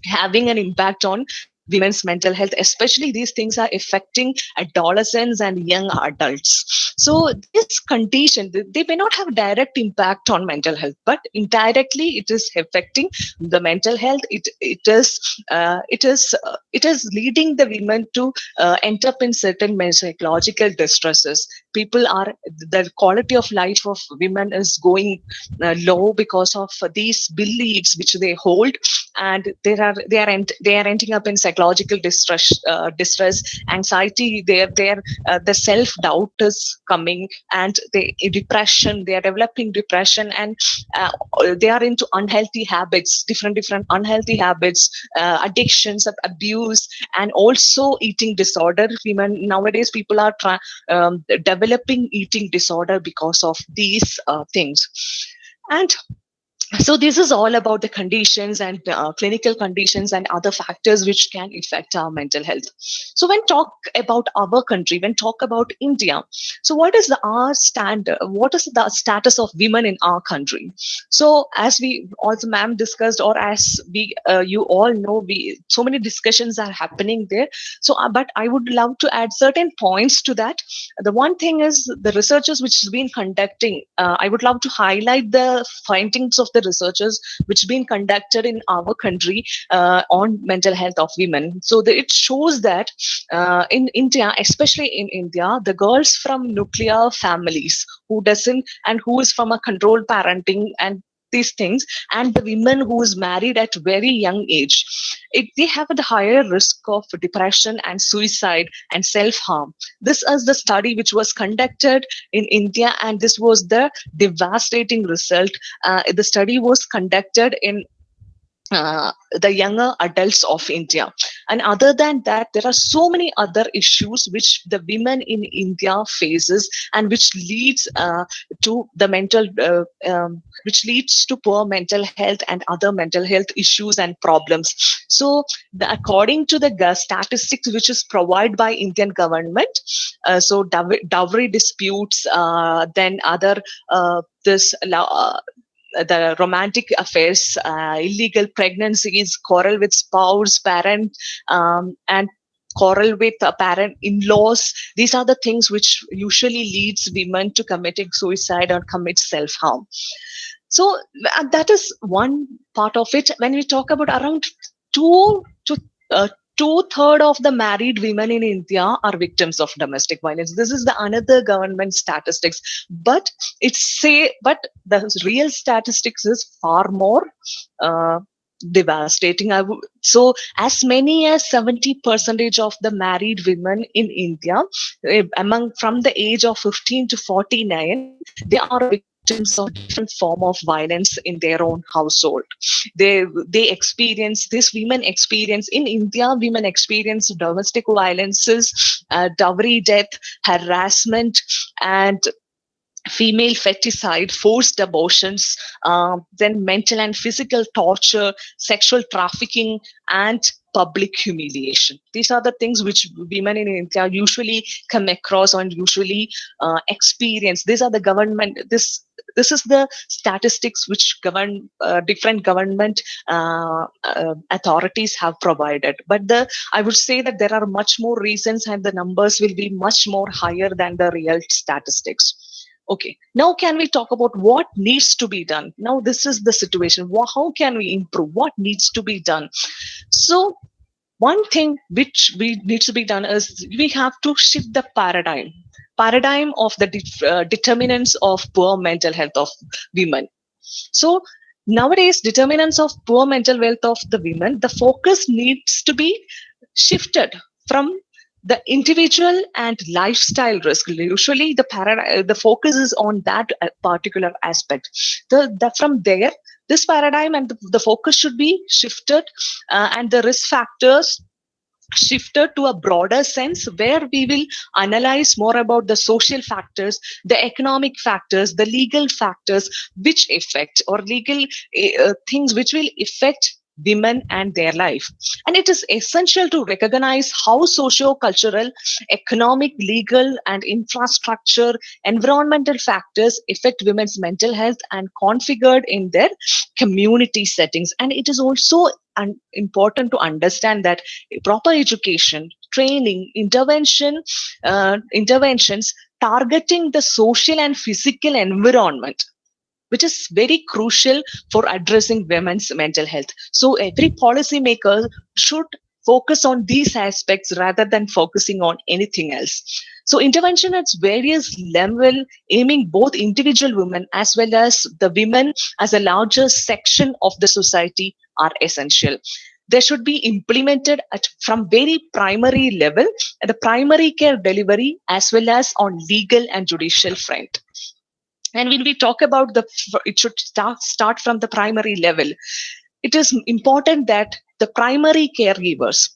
having an impact on women's mental health. Especially these things are affecting adolescents and young adults. So this condition, they may not have direct impact on mental health, but indirectly it is affecting the mental health. It is leading the women to end up in certain psychological distresses. People are The quality of life of women is going low because of these beliefs which they hold, and they are ending up in psychological distress, anxiety. The self doubt is coming, and the depression. They are developing depression, and they are into unhealthy habits, different unhealthy habits, addictions, abuse, and also eating disorder. Women nowadays, people are developing eating disorder because of these things. And So this is all about the conditions and clinical conditions and other factors which can affect our mental health. So when talk about our country, when talk about India, so what is our standard, what is the status of women in our country? So as we also ma'am discussed, or as we you all know, we so many discussions are happening there. So but I would love to add certain points to that. The one thing is the researchers which has been conducting, I would love to highlight the findings of the researchers which have been conducted in our country on mental health of women. So it shows that in India, especially in India, the girls from nuclear families who doesn't and who is from a controlled parenting and these things, and the women who is married at very young age, they have the higher risk of depression and suicide and self-harm. This is the study which was conducted in India, and this was the devastating result. The study was conducted in the younger adults of India. And other than that, there are so many other issues which the women in India faces, and which leads to the which leads to poor mental health and other mental health issues and problems. So, according to the statistics which is provided by Indian government, so dowry disputes, then other this the romantic affairs, illegal pregnancies, quarrel with spouse, parent, and quarrel with parent in-laws. These are the things which usually leads women to committing suicide or commit self-harm. So that is one part of it. When we talk about around two to uh, two-thirds of the married women in India are victims of domestic violence. This is the another government statistics, but but the real statistics is far more uh, devastating. So as many as 70% of the married women in India, among from the age of 15 to 49, they are victims of different form of violence in their own household. They experience this. Women experience in India. Women experience domestic violences, dowry death, harassment, and female feticide, forced abortions, then mental and physical torture, sexual trafficking, and public humiliation. These are the things which women in India usually come across and usually experience. These are the government. This is the statistics which different government authorities have provided. But I would say that there are much more reasons, and the numbers will be much more higher than the real statistics. Okay, now can we talk about what needs to be done? Now this is the situation. How can we improve? What needs to be done? So one thing which we needs to be done is we have to shift the paradigm of the determinants of poor mental health of women. So nowadays, determinants of poor mental health of the women, the focus needs to be shifted from the individual and lifestyle risk. Usually, the focus is on that particular aspect. From there, this paradigm and the focus should be shifted, and the risk factors shifted to a broader sense, where we will analyze more about the social factors, the economic factors, the legal factors which affect, or legal things which will affect women and their life. And it is essential to recognize how socio-cultural, economic, legal, and infrastructure, environmental factors affect women's mental health and configured in their community settings. And it is also important to understand that proper education, training, interventions targeting the social and physical environment, which is very crucial for addressing women's mental health. So every policymaker should focus on these aspects rather than focusing on anything else. So intervention at various level, aiming both individual women as well as the women as a larger section of the society, are essential. They should be implemented from very primary level, at the primary care delivery, as well as on legal and judicial front. And when we talk about it should start from the primary level. It is important that the primary caregivers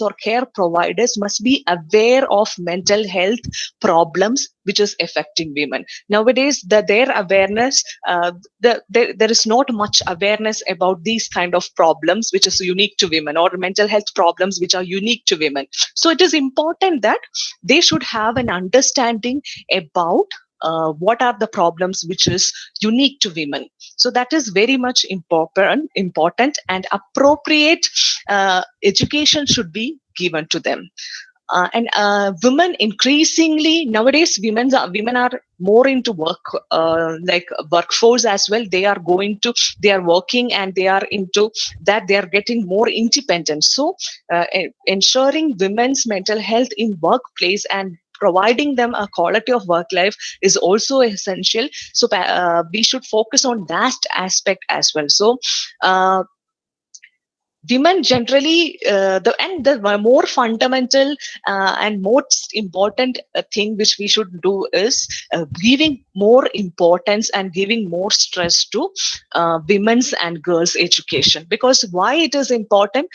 or care providers must be aware of mental health problems which is affecting women. Nowadays, their awareness, there is not much awareness about these kind of problems which is unique to women, or mental health problems which are unique to women. So it is important that they should have an understanding about what are the problems which is unique to women. So that is very much important, and appropriate education should be given to them. And women increasingly nowadays, women are more into work, like workforce as well. They are working, and they are into that. They are getting more independent. So ensuring women's mental health in workplace and providing them a quality of work life is also essential. So we should focus on that aspect as well. So women generally, the more fundamental and most important thing which we should do is giving more importance and giving more stress to women's and girls' education. Because why it is important?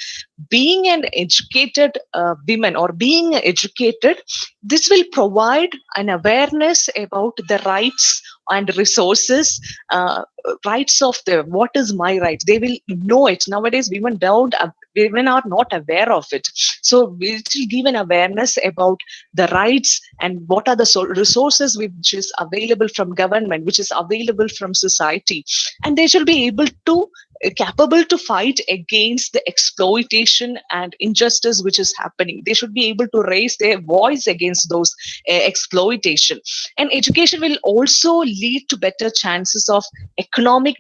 Being an educated women, or being educated, this will provide an awareness about the rights and resources, rights of the what is my right. They will know it. Nowadays, women are not aware of it. So it will give an awareness about the rights and what are the resources which is available from government, which is available from society, and they should be able to capable to fight against the exploitation and injustice which is happening. They should be able to raise their voice against those exploitation. And education will also lead to better chances of economic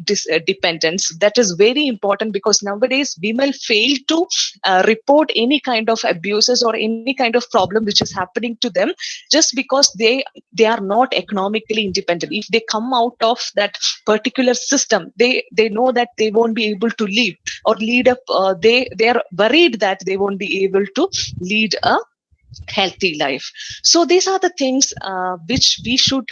dependence. That is very important, because nowadays women fail to report any kind of abuses or any kind of problem which is happening to them, just because they are not economically independent. If they come out of that particular system, they know that they won't be able to live or lead up. They are worried that they won't be able to lead a healthy life. So these are the things which we should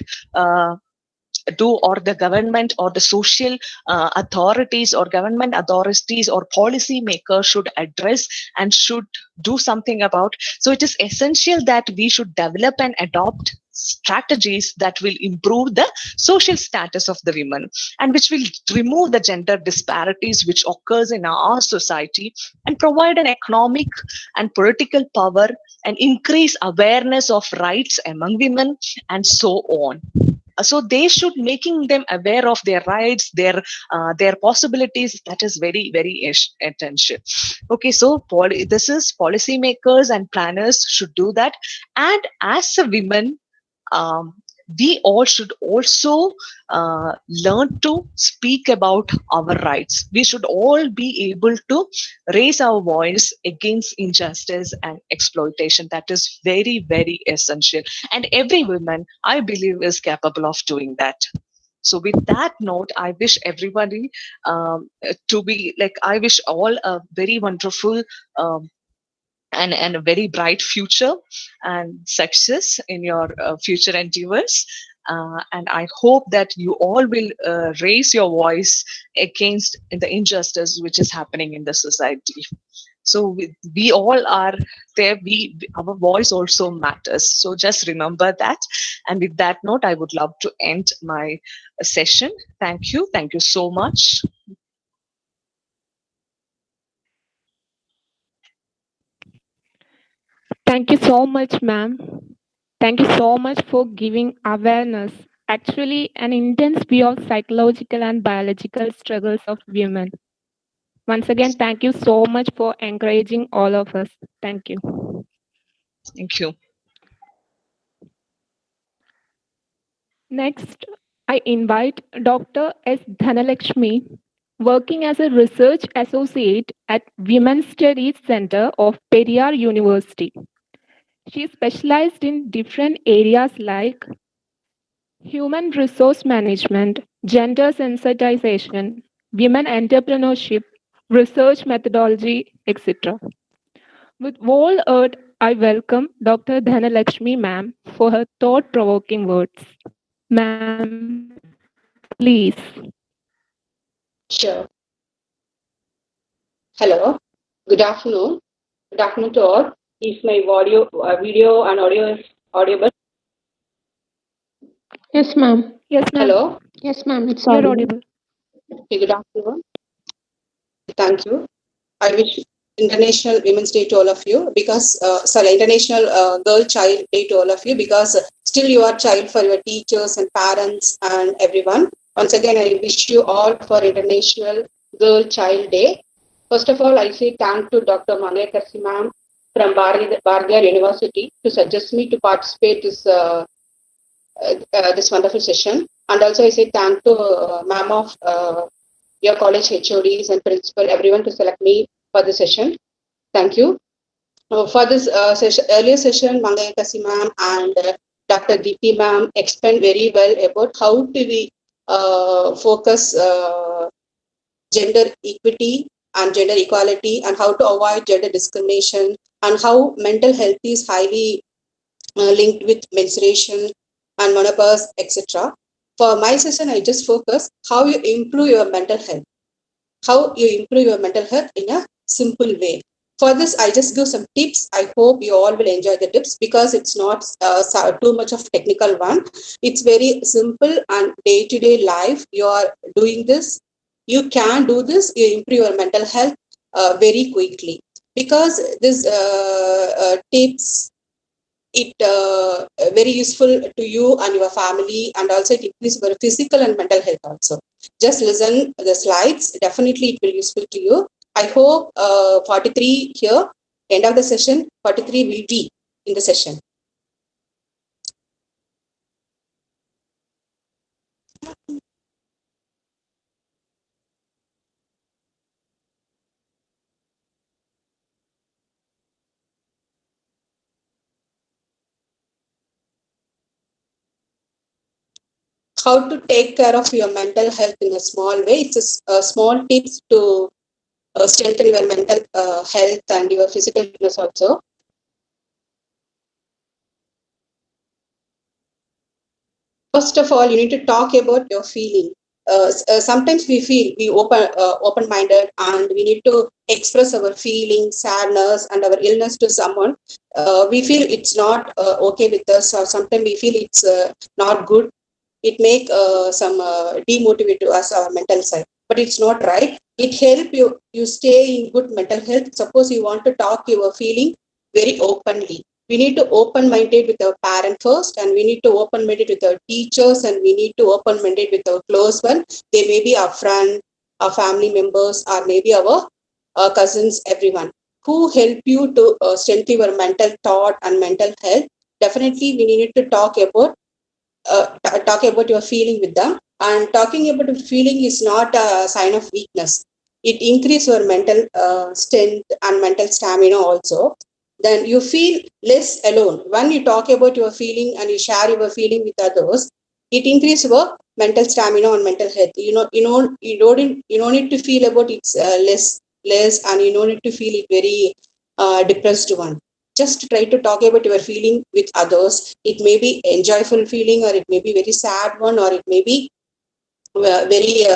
do, or the government or the social authorities or government authorities or policy makers should address and should do something about. So it is essential that we should develop and adopt strategies that will improve the social status of the women, and which will remove the gender disparities which occurs in our society, and provide an economic and political power, and increase awareness of rights among women, and so on. So they should making them aware of their rights, their possibilities. That is very, very essential. Okay, so this is policymakers and planners should do that. And as a women, um, we all should also learn to speak about our rights. We should all be able to raise our voice against injustice and exploitation. That is very, very essential. And every woman, I believe, is capable of doing that. So with that note, I wish everybody to be like, I wish all a very wonderful and a very bright future and success in your future endeavors. And I hope that you all will raise your voice against the injustice which is happening in the society. So we all are there. Our voice also matters. So just remember that. And with that note, I would love to end my session. Thank you. Thank you so much. Thank you so much, ma'am. Thank you so much for giving awareness. Actually, an intense view of psychological and biological struggles of women. Once again, thank you so much for encouraging all of us. Thank you. Thank you. Next, I invite Dr. S. Dhanalakshmi, working as a research associate at Women's Studies Center of Periyar University. She specialized in different areas like human resource management, gender sensitization, women entrepreneurship, research methodology, etc. With all earth, I welcome Dr. Dhanalakshmi ma'am for her thought-provoking words. Ma'am, please. Sure. Hello. Good afternoon. Good afternoon to all. Is my video and audio is audible? Yes, ma'am. Hello. Yes, ma'am. It's You're audible. audible. Okay, good afternoon. Thank you. I wish International Women's Day to all of you because, International Girl Child Day to all of you because still you are child for your teachers and parents and everyone. Once again, I wish you all for International Girl Child Day. First of all, I say thank to Dr. Mangai Kasi ma'am from Bardiyar University to suggest me to participate this wonderful session. And also I say thank to ma'am of your college HODs and principal, everyone to select me for the session. Thank you. For this earlier session, Mangai Kasi ma'am and Dr. Deepti ma'am explained very well about how do we focus gender equity and gender equality and how to avoid gender discrimination and how mental health is highly linked with menstruation and menopause, etc. For my session, I just focus how you improve your mental health, how you improve your mental health in a simple way. For this, I just give some tips. I hope you all will enjoy the tips because it's not too much of technical one. It's very simple and day-to-day life. You are doing this. You can do this. You improve your mental health very quickly because this tips it very useful to you and your family, and also it increases your physical and mental health also. Just listen the slides, definitely it will be useful to you. I hope 43 here, end of the session 43 will be in the session. How to take care of your mental health in a small way, it's a small tips to strengthen your mental health and your physical fitness also. First of all, you need to talk about your feeling. Sometimes we feel we open-minded, and we need to express our feelings, sadness, and our illness to someone. We feel it's not okay with us, or sometimes we feel it's not good. It make some demotivate to us our mental side, but it's not right. It help you stay in good mental health. Suppose you want to talk your feeling very openly, we need to open minded with our parent first, and we need to open minded with our teachers, and we need to open minded with our close one. They may be our friend, our family members, or maybe our cousins, everyone who help you to strengthen your mental thought and mental health. Definitely we need to talk about your feeling with them. And talking about a feeling is not a sign of weakness. It increases your mental strength and mental stamina also. Then you feel less alone. When you talk about your feeling and you share your feeling with others, it increases your mental stamina and mental health. You don't need to feel about it's less, and you don't need to feel it very depressed one. Just try to talk about your feeling with others. It may be enjoyable feeling, or it may be very sad one, or it may be very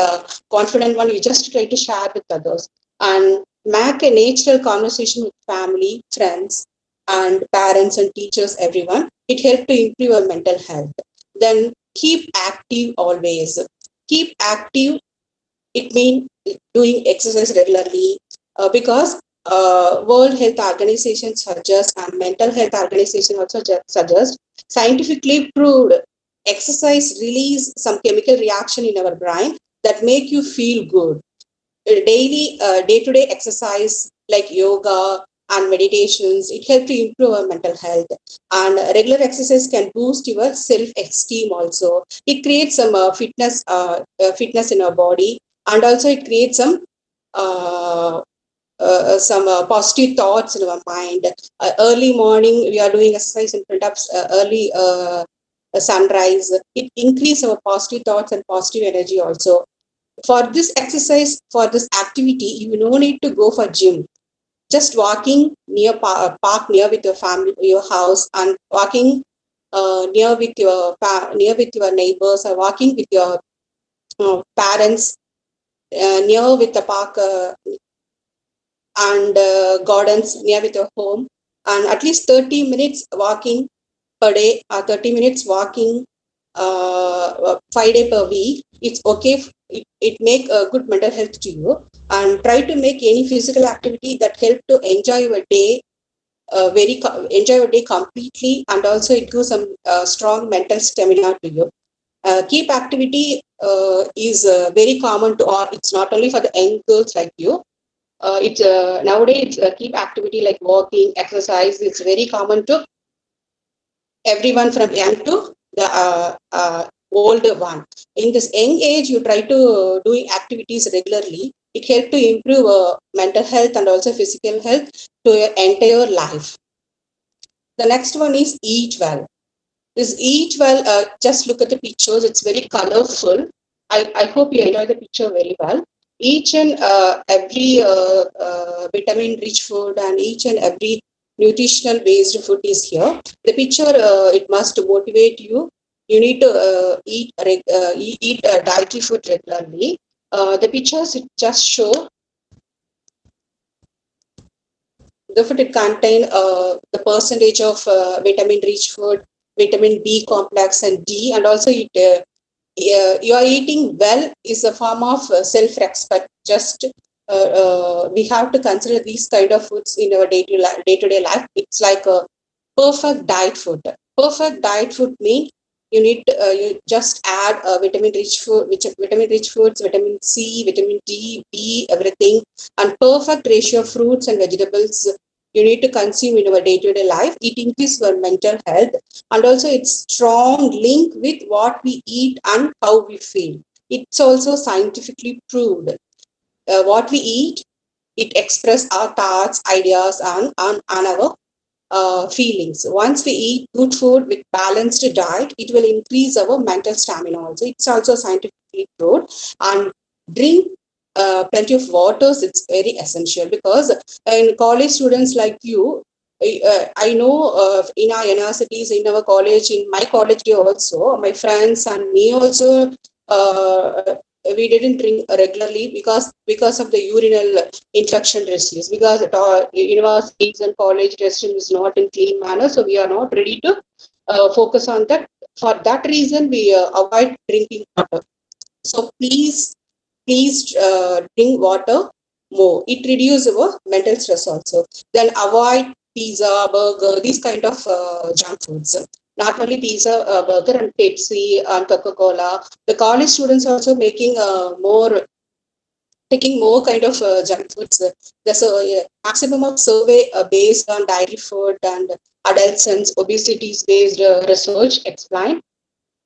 confident one. You just try to share with others and make a natural conversation with family, friends, and parents and teachers, everyone. It helps to improve your mental health. Then keep active always. Keep active, it means doing exercise regularly, because World Health Organization suggests, and Mental Health Organization also suggest, scientifically proved exercise release some chemical reaction in our brain that make you feel good. Daily, day-to-day exercise like yoga and meditations, it helps to improve our mental health. And regular exercise can boost your self-esteem also. It creates some fitness in our body, and also it creates uh, some positive thoughts in our mind. Early morning, we are doing exercise in front of early sunrise. It increases our positive thoughts and positive energy also. For this exercise, for this activity, you no need to go for gym. Just walking near park near with your family, your house, and walking near with your neighbors, or walking with your parents near with the park, and gardens near with your home, and at least 30 minutes walking per day, or 30 minutes walking 5 days per week. It's okay. It make a good mental health to you, and try to make any physical activity that help to enjoy your day, enjoy your day completely, and also it gives some strong mental stamina to you. Keep activity is very common to all. It's not only for the young girls like you. It's nowadays keep activity like walking, exercise. It's very common to everyone from young to the older one. In this young age, you try to doing activities regularly. It helps to improve mental health and also physical health to your entire life. The next one is eat well. This eat well, just look at the pictures. It's very colorful. I hope you enjoy the picture very well. Each and every vitamin-rich food and each and every nutritional-based food is here. The picture, it must motivate you. You need to eat dietary food regularly. The pictures, it just show the food. It contain the percentage of vitamin-rich food, vitamin B complex and D, and also you are eating well is a form of self-respect. Just we have to consider these kind of foods in our day-to-day life. It's like a perfect diet food. Perfect diet food means you just add vitamin-rich food, which vitamin-rich foods, vitamin C, vitamin D, B, everything, and perfect ratio of fruits and vegetables you need to consume in our day-to-day life. It increases our mental health, and also it's strong link with what we eat and how we feel. It's also scientifically proved. What we eat, it expresses our thoughts, ideas, and our feelings. Once we eat good food with balanced diet, it will increase our mental stamina also. It's also scientifically proved. And drink plenty of waters. It's very essential, because in college students like you, I know in our universities, in our college, in my college day also, my friends and me also, we didn't drink regularly because of the urinal infection issues, because at all universities and college restroom is not in clean manner, so we are not ready to focus on that. For that reason, we avoid drinking water. So please drink water more. It reduces our mental stress also. Then avoid pizza, burger, these kind of junk foods. Not only pizza, burger, and Pepsi and Coca-Cola. The college students also making taking more kind of junk foods. There's a maximum of survey based on dairy food and adolescents, obesity based research explain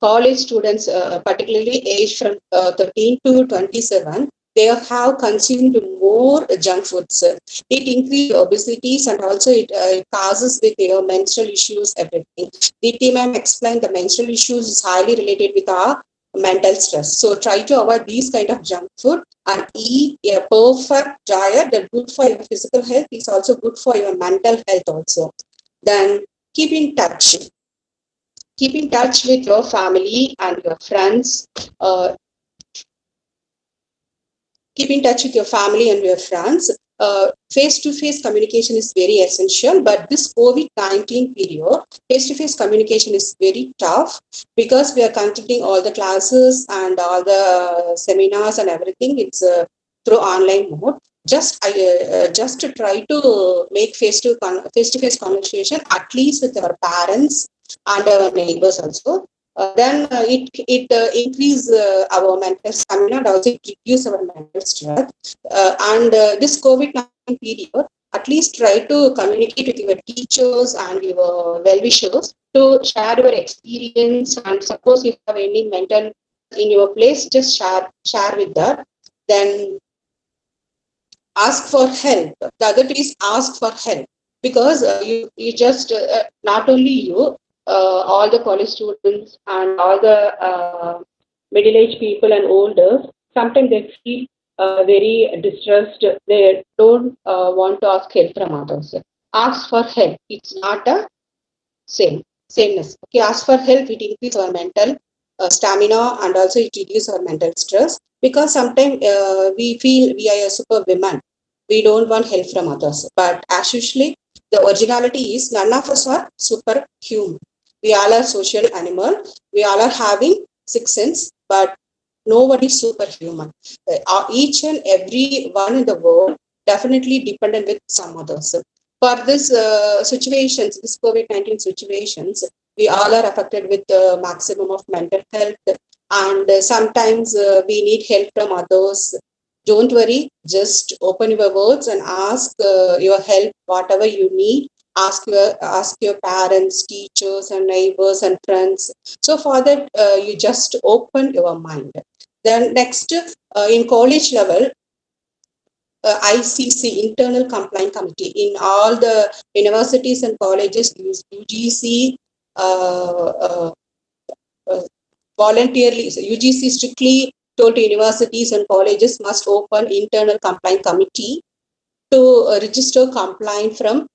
college students, particularly aged from 13 to 27, they have consumed more junk foods. It increases obesity, and also it causes with their menstrual issues, everything. The team explained the menstrual issues is highly related with our mental stress. So try to avoid these kind of junk food and eat a perfect diet that good for your physical health is also good for your mental health also. Then keep in touch. Keep in touch with your family and your friends. Keep in touch with your family and your friends. Face-to-face communication is very essential, but this COVID-19 period, face-to-face communication is very tough, because we are conducting all the classes and all the seminars and everything. It's through online mode. Just to try to make face-to-face conversation, at least with our parents and our neighbors also. Then it increase our mental stamina, and also it reduce our mental stress. And this COVID-19 period, at least try to communicate with your teachers and your well-wishers to share your experience. And suppose you have any mental in your place, just share with that. Then ask for help. The other thing is ask for help, because you just not only you, all the college students and all the middle-aged people and older, sometimes they feel very distressed. They don't want to ask help from others. Ask for help. It's not a sameness. Okay, ask for help. It increases our mental stamina, and also it reduces our mental stress, because sometimes we feel we are a superwoman. we don't want help from others. But as usually, the originality is none of us are superhuman. We all are social animal. We all are having six sense, but nobody is superhuman. Each and every one in the world definitely dependent with some others. For this situations, this COVID-19 situations, we all are affected with the maximum of mental health, and sometimes we need help from others. Don't worry, just open your words and ask your help, whatever you need. Ask your parents, teachers, and neighbors and friends. So for that, you just open your mind. Then next, in college level, ICC, Internal Compliance Committee, in all the universities and colleges, UGC uh, voluntarily, so UGC strictly told to universities and colleges must open internal compliance committee to register compliant from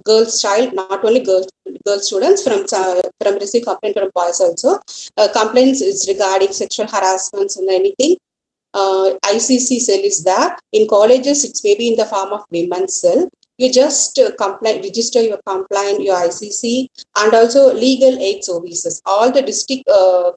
girls child, not only girl students, from receive complaint from boys also. Complaints is regarding sexual harassments and anything. ICC cell is there. In colleges, it's maybe in the form of women's cell. You just register your complaint, your ICC, and also legal aid services. All the district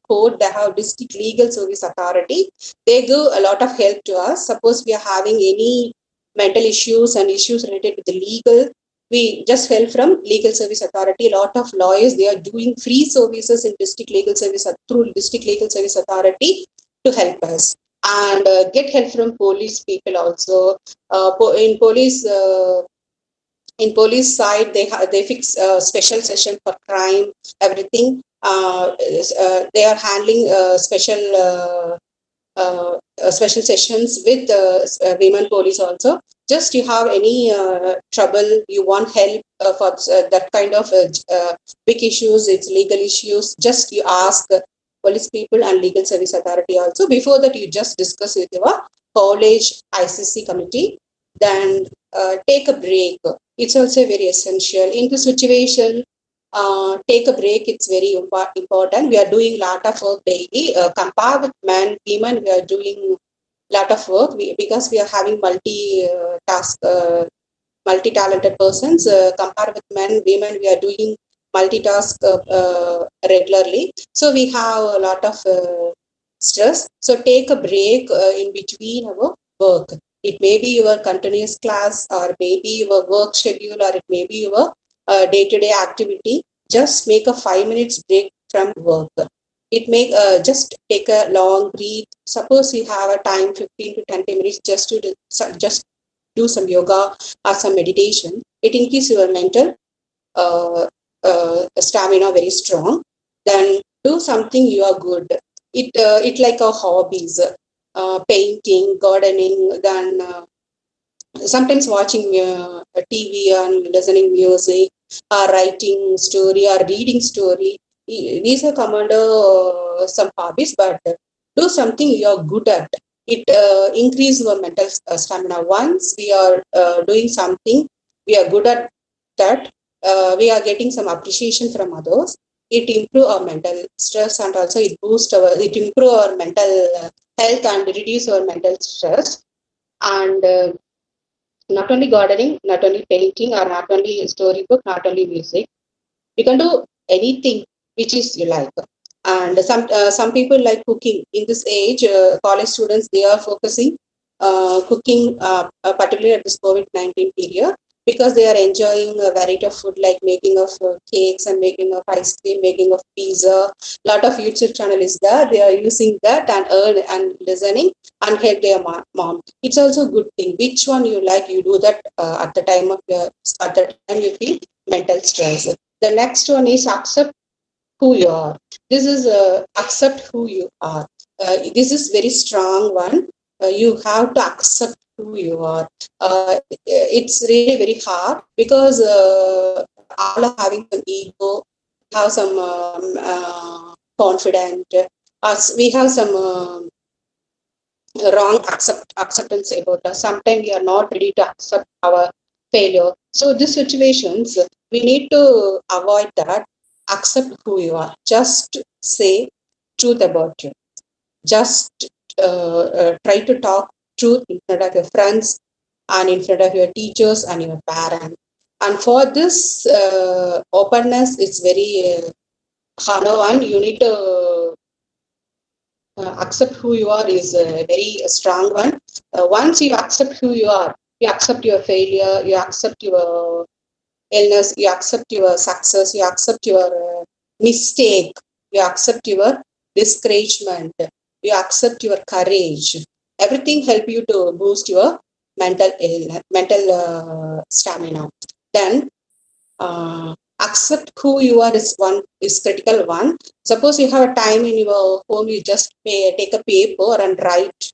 code, they have district legal service authority. They give a lot of help to us. Suppose we are having any mental issues and issues related to the legal, we just help from legal service authority. A lot of lawyers, they are doing free services in district legal service through district legal service authority to help us, and get help from police people also. In police side, they fix special session for crime, everything. They are handling special sessions with women police also. Just you have any trouble, you want help for that kind of big issues, it's legal issues, just you ask police people and legal service authority also. Before that, you just discuss with your college ICC committee. Then take a break. It's also very essential in the situation. Take a break. It's very important. We are doing a lot of work daily. Compare with men, women, we are doing a lot of work because we are having multi-talented persons. Compare with men, women, we are doing multitask regularly. So we have a lot of stress. So take a break in between our work. It may be your continuous class, or maybe your work schedule, or it may be your day-to-day activity. Just make a 5 minutes break from work. It may just take a long breathe. Suppose you have a time 15 to 20 minutes just to just do some yoga or some meditation. It increases your mental stamina very strong. Then do something you are good. It like a hobbies, painting, gardening. Then sometimes watching TV and listening music, or writing story, or reading story. These are come under some hobbies, but do something you are good at. It increase your mental stamina. Once we are doing something, we are good at that. We are getting some appreciation from others. It improve our mental stress, and also it improve our mental health and reduce our mental stress. And not only gardening, not only painting, or not only storybook, not only music. You can do anything which is you like. And some people like cooking. In this age, college students, they are focusing cooking, particularly at this COVID-19 period, because they are enjoying a variety of food, like making of cakes and making of ice cream, making of pizza. Lot of YouTube channel is there. They are using that and earn and listening and help their mom. It's also a good thing. Which one you like, you do that at the time you feel mental stress. The next one is accept who you are. This is accept who you are. This is very strong one. You have to accept who you are. It's really very hard because all are having some ego, have some confident. We have some wrong acceptance about us. Sometimes we are not ready to accept our failure. So these situations, we need to avoid that. Accept who you are. Just say truth about you. Just try to talk truth in front of your friends, and in front of your teachers and your parents. And for this openness, it's very hard one. You need to accept who you are is a very strong one. Once you accept who you accept your failure, you accept your illness, you accept your success, you accept your mistake, you accept your discouragement, you accept your courage. Everything help you to boost your mental illness, mental stamina. Then accept who you are is critical one. Suppose you have a time in your home, you just take a paper and write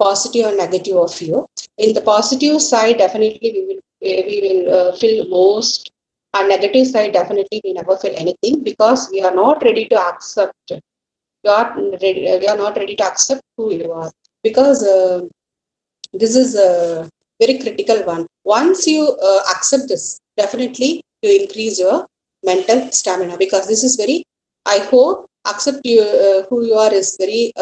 positive and negative of you. In the positive side, definitely we will feel most. And negative side, definitely we never feel anything because we are not ready to accept. We are not ready to accept who you are because this is a very critical one. Once you accept this, definitely you increase your mental stamina because this is very. I hope accept you who you are is very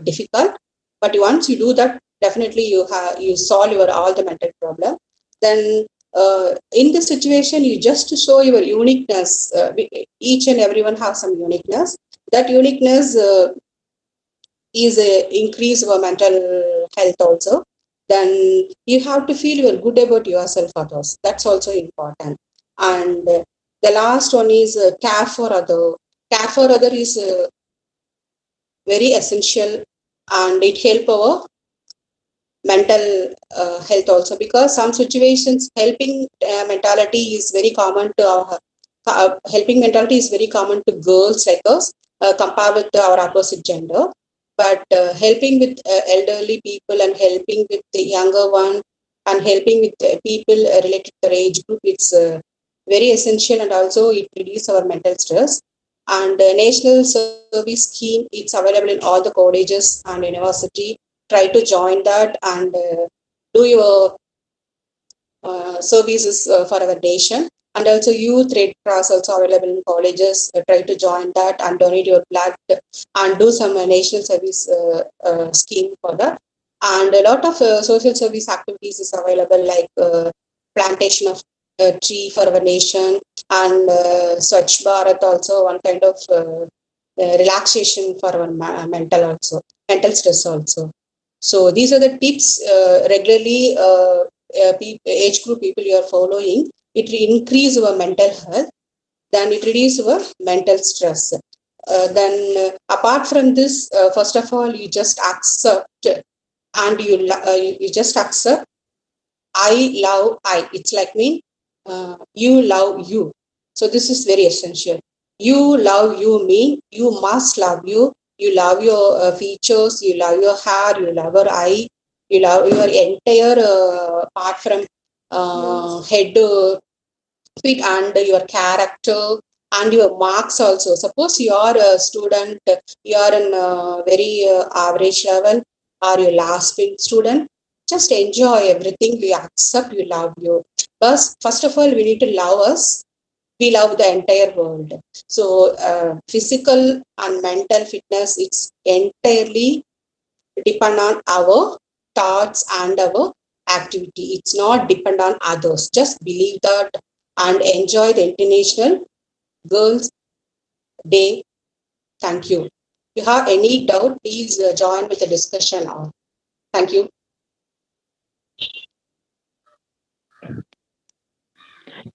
difficult, but once you do that, definitely you solve your all the mental problem. Then in this situation, you just show your uniqueness. Each and everyone has some uniqueness. That uniqueness is increase our mental health also. Then you have to feel you're good about yourself others. That's also important. And the last one is care for other. Care for other is very essential, and it help our mental health also because some situations helping mentality is very common to our helping mentality is very common to girls like us compared with our opposite gender, but helping with elderly people and helping with the younger one and helping with people related to their age group, it's very essential, and also it reduces our mental stress. And national service scheme, it's available in all the colleges and university. Try to join that and do your services for our nation. And also youth red cross also available in colleges. Try to join that and donate your blood and do some national service scheme for that. And a lot of social service activities is available like plantation of tree for our nation, and Swachh Bharat also one kind of relaxation for our mental stress also. So these are the tips regularly age group people you are following. It will increase our mental health. Then it reduce our mental stress. Then apart from this, first of all, you just accept and you just accept. I love I. It's like me. You love you. So this is very essential. You love you mean you must love you. You love your features. You love your hair. You love your eye. You love your entire apart from head, feet, and your character and your marks also. Suppose you are a student, you are in a very average level or your last bench student, just enjoy everything. We accept you love you. But first of all, we need to love us. We love the entire world. So physical and mental fitness, it's entirely depend on our thoughts and our activity. It's not depend on others. Just believe that and enjoy the International Girls' Day. Thank you. If you have any doubt, please join with the discussion. Thank you.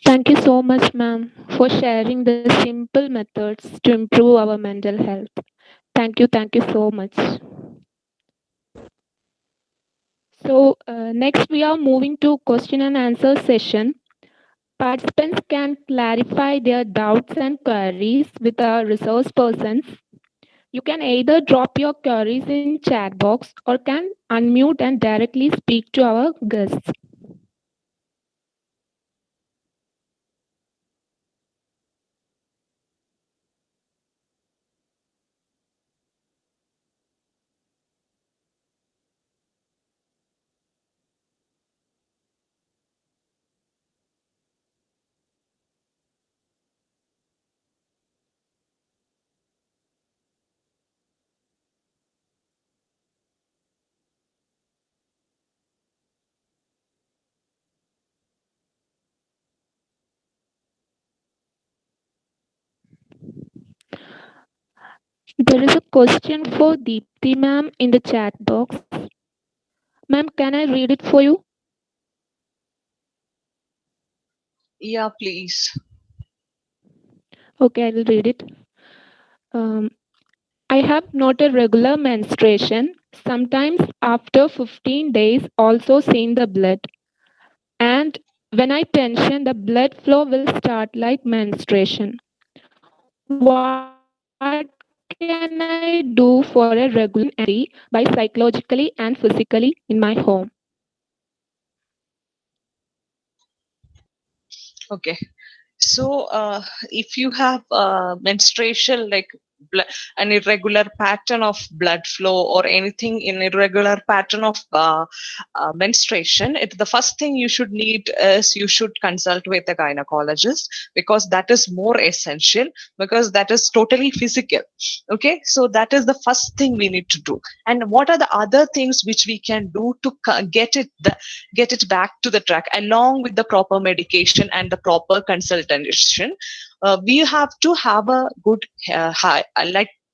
Thank you so much, ma'am, for sharing the simple methods to improve our mental health. Thank you so much. So, next we are moving to question and answer session. Participants can clarify their doubts and queries with our resource persons. You can either drop your queries in chat box or can unmute and directly speak to our guests. There is a question for Deepthi ma'am in the chat box. Ma'am, can I read it for you? Yeah, please. Okay, I will read it. Um, I have not a regular menstruation. Sometimes after 15 days, also seen the blood. And when I tension, the blood flow will start like menstruation. What can I do for a regular menstruation free by psychologically and physically in my home? Okay. So, if you have menstruation, like an irregular pattern of blood flow or anything in irregular pattern of menstruation, the first thing you should need is you should consult with a gynecologist, because that is more essential, because that is totally physical. Okay, so that is the first thing we need to do. And what are the other things which we can do to get it back to the track, along with the proper medication and the proper consultation? We have to have a good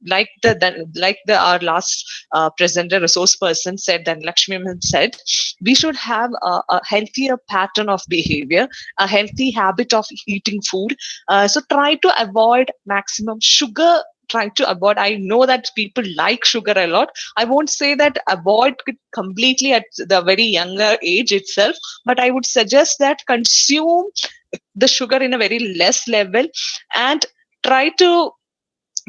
like the our last presenter resource person said, that Lakshmi ma'am said, we should have a healthier pattern of behavior, a healthy habit of eating food. So try to avoid maximum sugar. Try to avoid, I know that people like sugar a lot. I won't say that avoid it completely at the very younger age itself, but I would suggest that consume the sugar in a very less level, and try to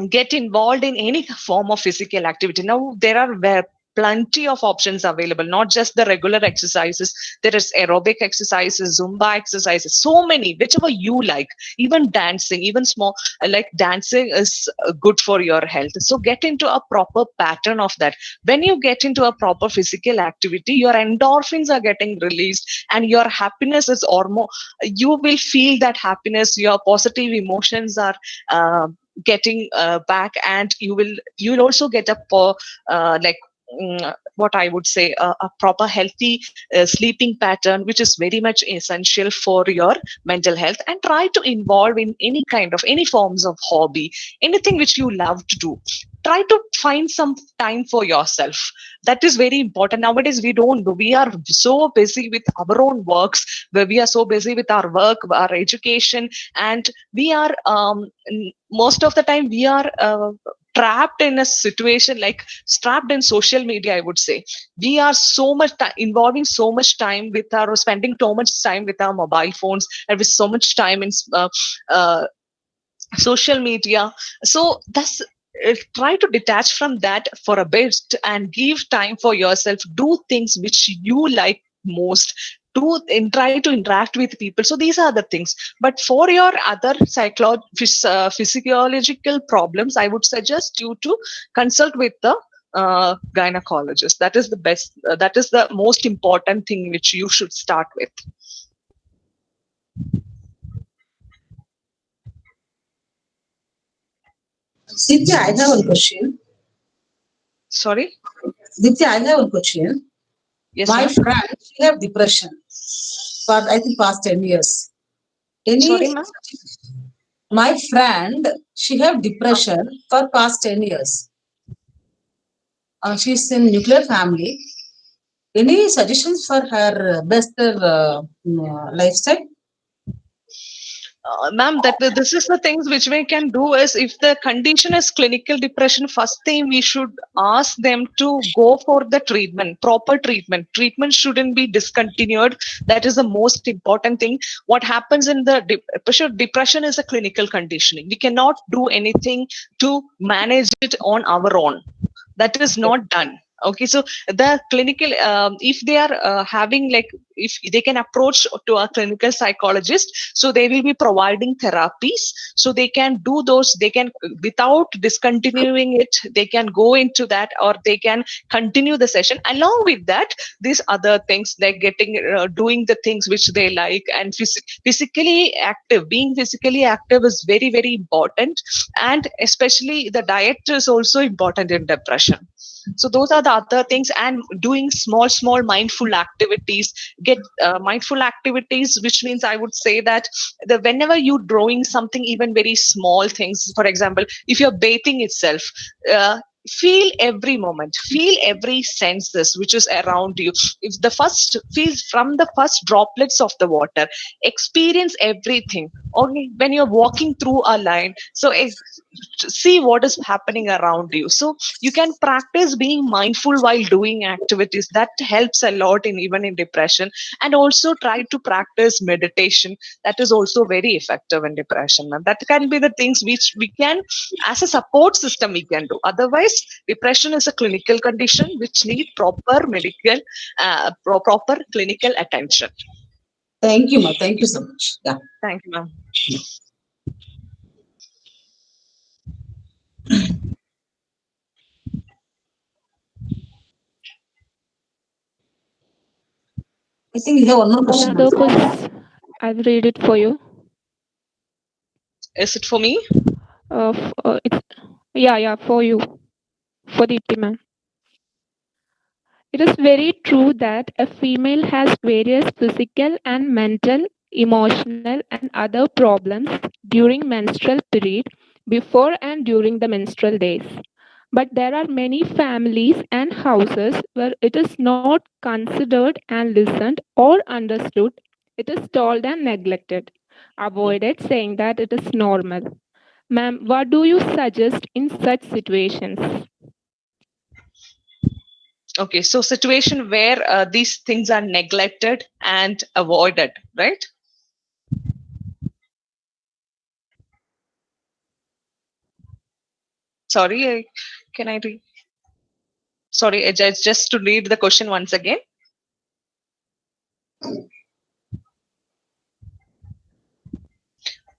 get involved in any form of physical activity. Now there are plenty of options available, not just the regular exercises. There is aerobic exercises, Zumba exercises, so many, whichever you like. Even dancing, even small, like dancing is good for your health. So get into a proper pattern of that. When you get into a proper physical activity, your endorphins are getting released, and your happiness is almost, you will feel that happiness, your positive emotions are getting back, and you'll also get a like what I would say, a proper healthy sleeping pattern, which is very much essential for your mental health. And try to involve in any forms of hobby, anything which you love to do. Try to find some time for yourself. That is very important. Nowadays we are so busy with our own works, where we are so busy with our work, our education, and we are most of the time we are trapped in a situation, like strapped in social media, I would say. We are so much involving so much time with our, spending so much time with our mobile phones, and with so much time in uh, social media. So that's try to detach from that for a bit, and give time for yourself. Do things which you like most. Try to interact with people. So these are the things. But for your other physiological problems, I would suggest you to consult with the gynecologist. That is the best. That is the most important thing which you should start with. Ditya, I have one question. Sorry. Ditya, I have one question. Yes, My ma'am. friend, she have depression for I think past 10 years. Sorry, Any ma'am. My friend, she have depression for past 10 years. She's in nuclear family. Any suggestions for her best lifestyle? Ma'am, that this is the things which we can do is, if the condition is clinical depression, first thing we should ask them to go for the treatment, proper treatment. Treatment shouldn't be discontinued. That is the most important thing. What happens in the depression is a clinical conditioning. We cannot do anything to manage it on our own. That is not done. Okay, so the clinical, if they are having, like, if they can approach to a clinical psychologist, so they will be providing therapies. So they can do those, they can, without discontinuing it, they can go into that, or they can continue the session. Along with that, these other things, like getting doing the things which they like, and physically active. Being physically active is very, very important. And especially the diet is also important in depression. So those are the other things, and doing small mindful activities. Get mindful activities, which means I would say that whenever you're drawing something, even very small things, for example, if you're bathing itself, feel every moment, feel every senses which is around you. If the first feels from the first droplets of the water, experience everything. Only when you're walking through a line, so see what is happening around you. So you can practice being mindful while doing activities. That helps a lot in even in depression. And also try to practice meditation. That is also very effective in depression. And that can be the things which we can, as a support system, we can do. Otherwise, depression is a clinical condition which need proper medical, proper clinical attention. Thank you, ma. Thank you so much. Yeah. Thank you, ma'am. I think we have one more question. Yeah, Dorcas, I'll read it for you. Is it for me? It's yeah, for you, for Deepti ma'am. It is very true that a female has various physical and mental, emotional, and other problems during menstrual period, before and during the menstrual days. But there are many families and houses where it is not considered and listened or understood. It is told and neglected, avoided, saying that it is normal. Ma'am, what do you suggest in such situations? Okay, so situation where these things are neglected and avoided, right? Sorry, can I read? Sorry, just to read the question once again.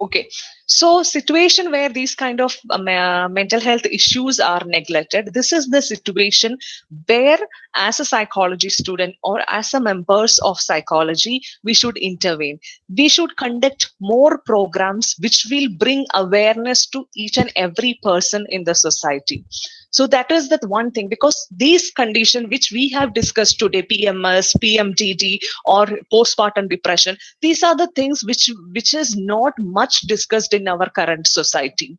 Okay, so situation where these kind of mental health issues are neglected, this is the situation where, as a psychology student or as a members of psychology, we should intervene. We should conduct more programs which will bring awareness to each and every person in the society. So that is that one thing, because these conditions which we have discussed today, PMS, PMDD, or postpartum depression, these are the things which is not much discussed in our current society.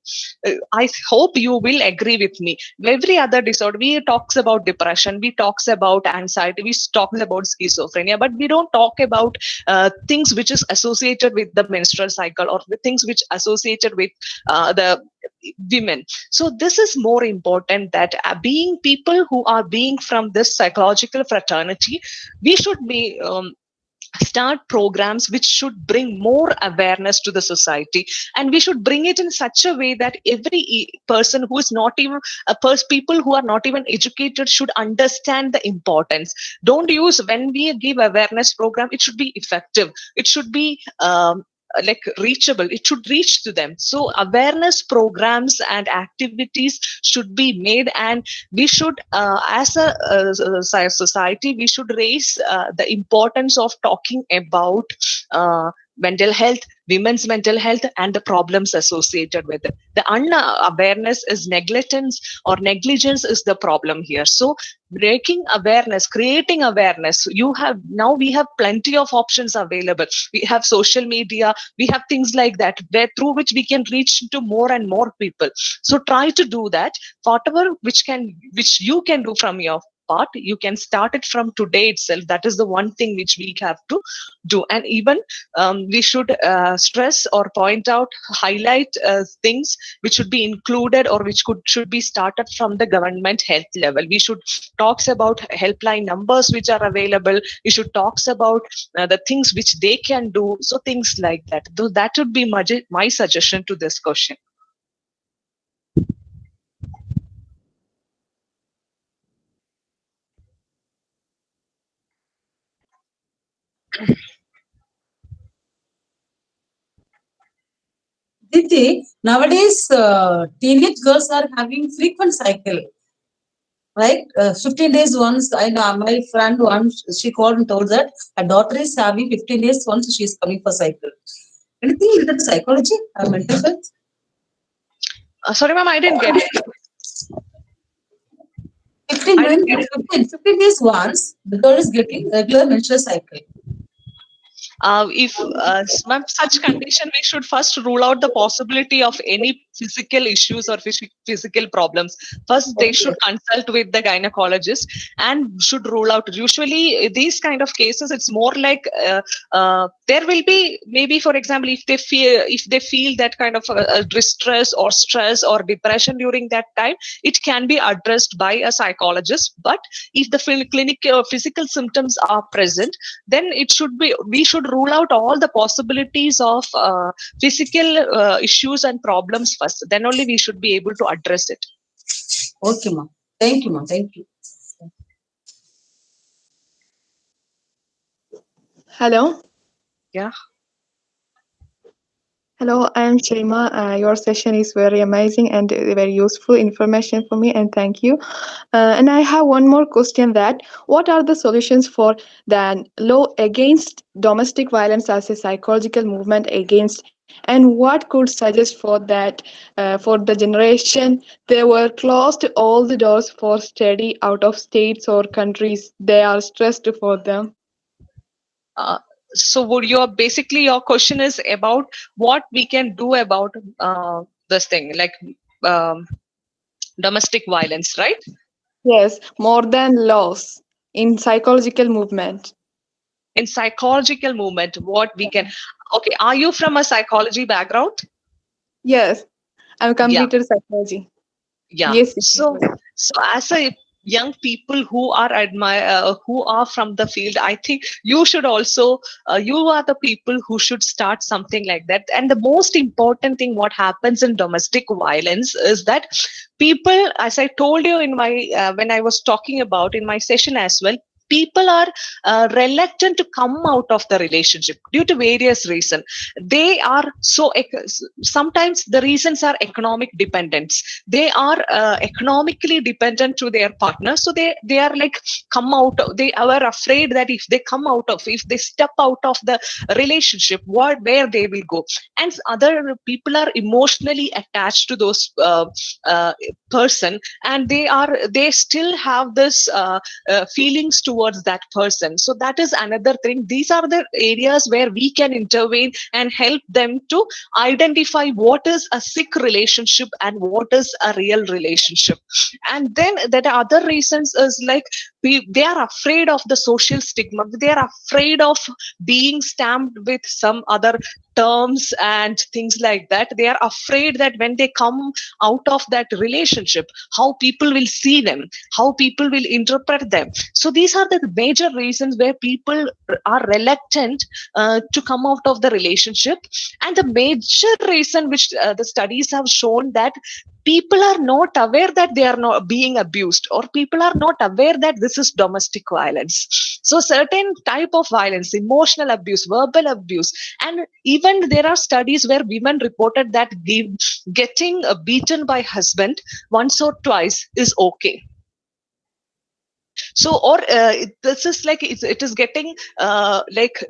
I hope you will agree with me. Every other disorder, we talks about depression, we talks about anxiety, we talks about schizophrenia, but we don't talk about things which is associated with the menstrual cycle, or the things which associated with the women. So this is more important, that being people who are being from this psychological fraternity, we should be start programs which should bring more awareness to the society, and we should bring it in such a way that every person who is not even people who are not even educated should understand the importance. Don't use, when we give awareness program, it should be effective, it should be like reachable, it should reach to them. So awareness programs and activities should be made, and we should as a society, we should raise the importance of talking about mental health, women's mental health, and the problems associated with it. The unawareness is negligence, or negligence is the problem here. So breaking awareness, creating awareness, we have plenty of options available. We have social media, we have things like that, where through which we can reach to more and more people. So try to do that. Whatever which you can do from your part, you can start it from today itself. That is the one thing which we have to do. And even we should stress or point out, highlight things which should be included, or which should be started from the government health level. We should talks about helpline numbers which are available. We should talks about the things which they can do. So things like that. Though that would be my suggestion to this question. Diti, nowadays teenage girls are having frequent cycle, right? 15 days once. I know my friend once, she called and told that her daughter is having 15 days once she is coming for cycle. Anything with that psychology or mental health? Sorry, ma'am, I didn't get. 15 I men, didn't get it. 15 days once, the girl is getting regular menstrual cycle. If such condition, we should first rule out the possibility of any physical issues or physical problems. First, they should consult with the gynecologist and should rule out. Usually, these kind of cases, it's more like there will be maybe, for example, if they feel that kind of distress or stress or depression during that time, it can be addressed by a psychologist. But if the physical symptoms are present, then we should rule out all the possibilities of physical issues and problems first. Then only we should be able to address it. Okay, ma'am. Thank you, ma'am. Thank you. Hello. Yeah. Hello, I am Shaima. Your session is very amazing and very useful information for me, and thank you. And I have one more question: that what are the solutions for the law against domestic violence as a psychological movement against, and what could suggest for that for the generation they were closed all the doors for study out of states or countries? They are stressed for them. So would your question is about what we can do about this thing, like um, domestic violence, right? Yes, more than laws in psychological movement. In psychological movement, what we can. Okay, are you from a psychology background? Yes, I'm Yeah. completed psychology. Yeah. Yes. So as a young people who are who are from the field, I think you should also you are the people who should start something like that. And the most important thing what happens in domestic violence is that people, as I told you in my when I was talking about in my session as well, people are reluctant to come out of the relationship due to various reasons. They are sometimes the reasons are economic dependence. They are economically dependent to their partner, so they are like come out. They are afraid that if they step out of the relationship, where they will go. And other people are emotionally attached to those person, and they still have this feelings towards that person. So that is another thing. These are the areas where we can intervene and help them to identify what is a sick relationship and what is a real relationship. And then that other reasons is like they are afraid of the social stigma. They are afraid of being stamped with some other terms and things like that. They are afraid that when they come out of that relationship, how people will see them, how people will interpret them. So these are the major reasons where people are reluctant to come out of the relationship. And the major reason which the studies have shown that people are not aware that they are not being abused, or people are not aware that this is domestic violence. So certain type of violence, emotional abuse, verbal abuse, and even there are studies where women reported that getting beaten by husband once or twice is okay. So or this is like it is getting like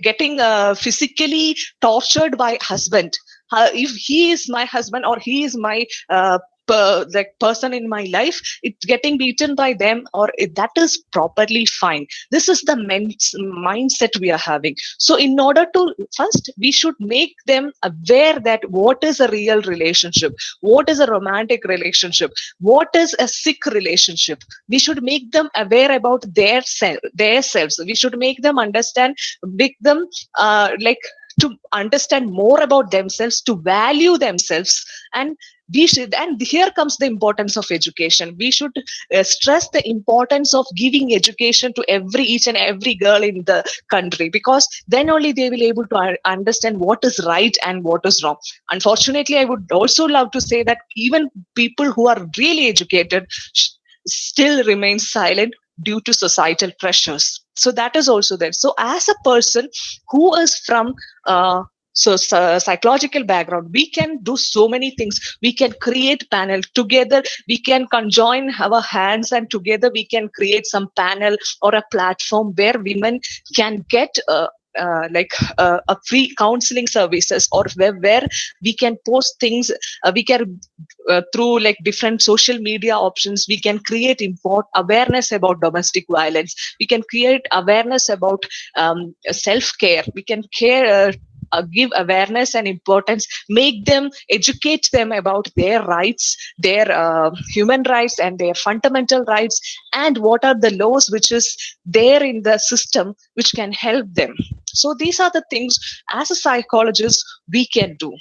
getting physically tortured by husband. If he is my husband or he is my like person in my life, it's getting beaten by them, or that is properly fine. This is the mindset we are having. So in order to first, we should make them aware that what is a real relationship, what is a romantic relationship, what is a sick relationship. We should make them aware about their selves. We should make them understand, make them like to understand more about themselves, to value themselves. And here comes the importance of education. We should stress the importance of giving education to each and every girl in the country, because then only they will able to understand what is right and what is wrong. Unfortunately, I would also love to say that even people who are really educated still remain silent due to societal pressures. So that is also there. So as a person who is from psychological background, we can do so many things. We can create panel together. We can conjoin our hands, and together we can create some panel or a platform where women can get a free counseling services, or where we can post things, we can through like different social media options, we can create awareness about domestic violence. We can create awareness about self-care. We can give awareness and importance, make them, educate them about their rights, their human rights and their fundamental rights, and what are the laws which is there in the system which can help them. So these are the things as a psychologist we can do.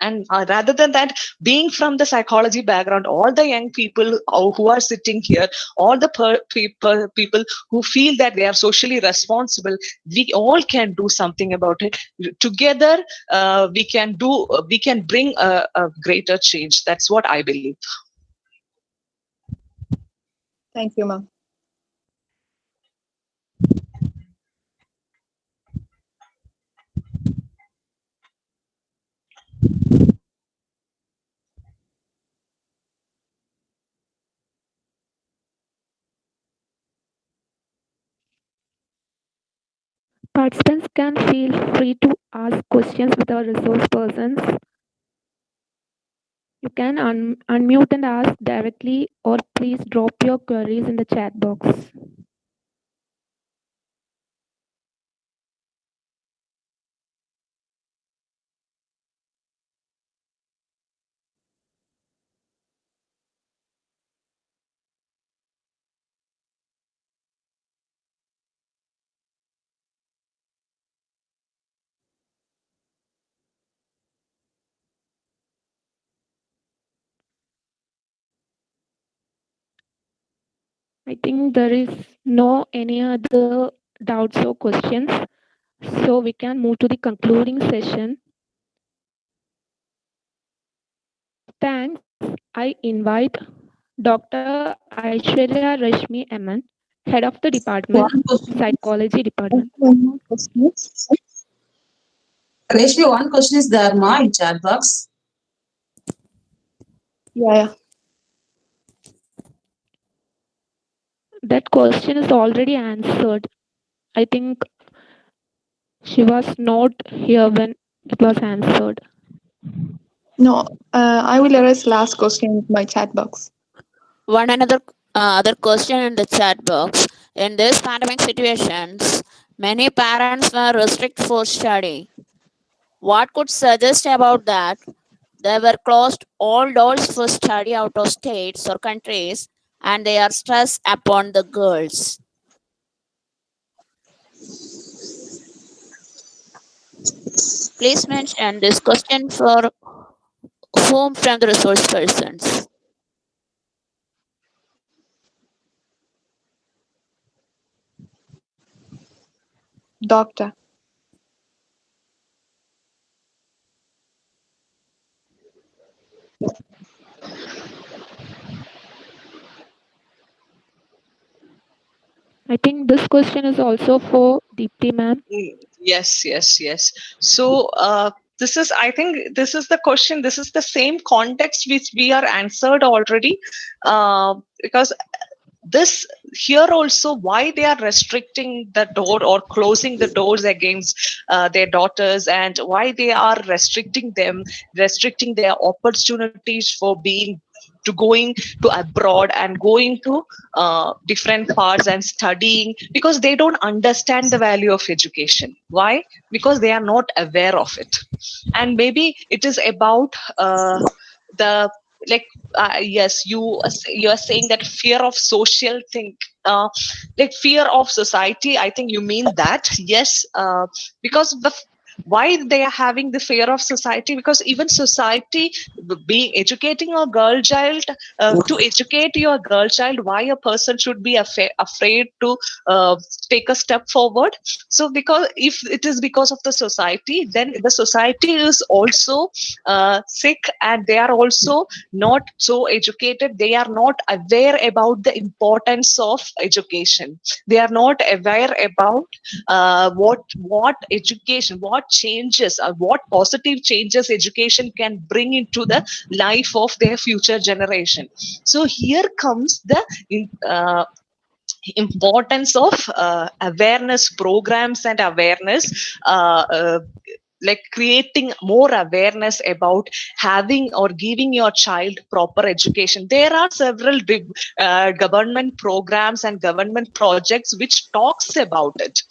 And rather than that, being from the psychology background, all the young people who are sitting here, all the people who feel that they are socially responsible, we all can do something about it. Together, we can bring a greater change. That's what I believe. Thank you, ma'am. Participants can feel free to ask questions with our resource persons. You can unmute and ask directly, or please drop your queries in the chat box. I think there is no any other doubts or questions, so we can move to the concluding session. Thanks. I invite Dr. Aishwarya Rashmi Aman, Head of the Department, Psychology Department. Rashmi, one question is there, ma, in chat box. Yeah. That question is already answered. I think she was not here when it was answered. No, I will erase last question in my chat box. One another other question in the chat box. In these pandemic situations, many parents were restricted for study. What could suggest about that? They were closed all doors for study out of states or countries, and they are stressed upon the girls. Please mention this question for whom from the resource persons. Doctor. I think this question is also for Deepti ma'am. Yes. So this is, I think this is the question, this is the same context which we are answered already, because this here also, why they are restricting the door or closing the doors against their daughters, and why they are restricting their opportunities for going to abroad and going to different parts and studying, because they don't understand the value of education. Why? Because they are not aware of it. And maybe it is about the like yes, you are saying that fear of social thing, like fear of society. I think you mean that. Yes, because why they are having the fear of society? Because even society, being educating a girl child, to educate your girl child, why a person should be afraid to take a step forward? So because if it is because of the society, then the society is also sick, and they are also not so educated. They are not aware about the importance of education. They are not aware about what education, what changes, or what positive changes education can bring into the life of their future generation. So here comes the importance of awareness programs and awareness, like creating more awareness about having or giving your child proper education. There are several government programs and government projects which talks about it.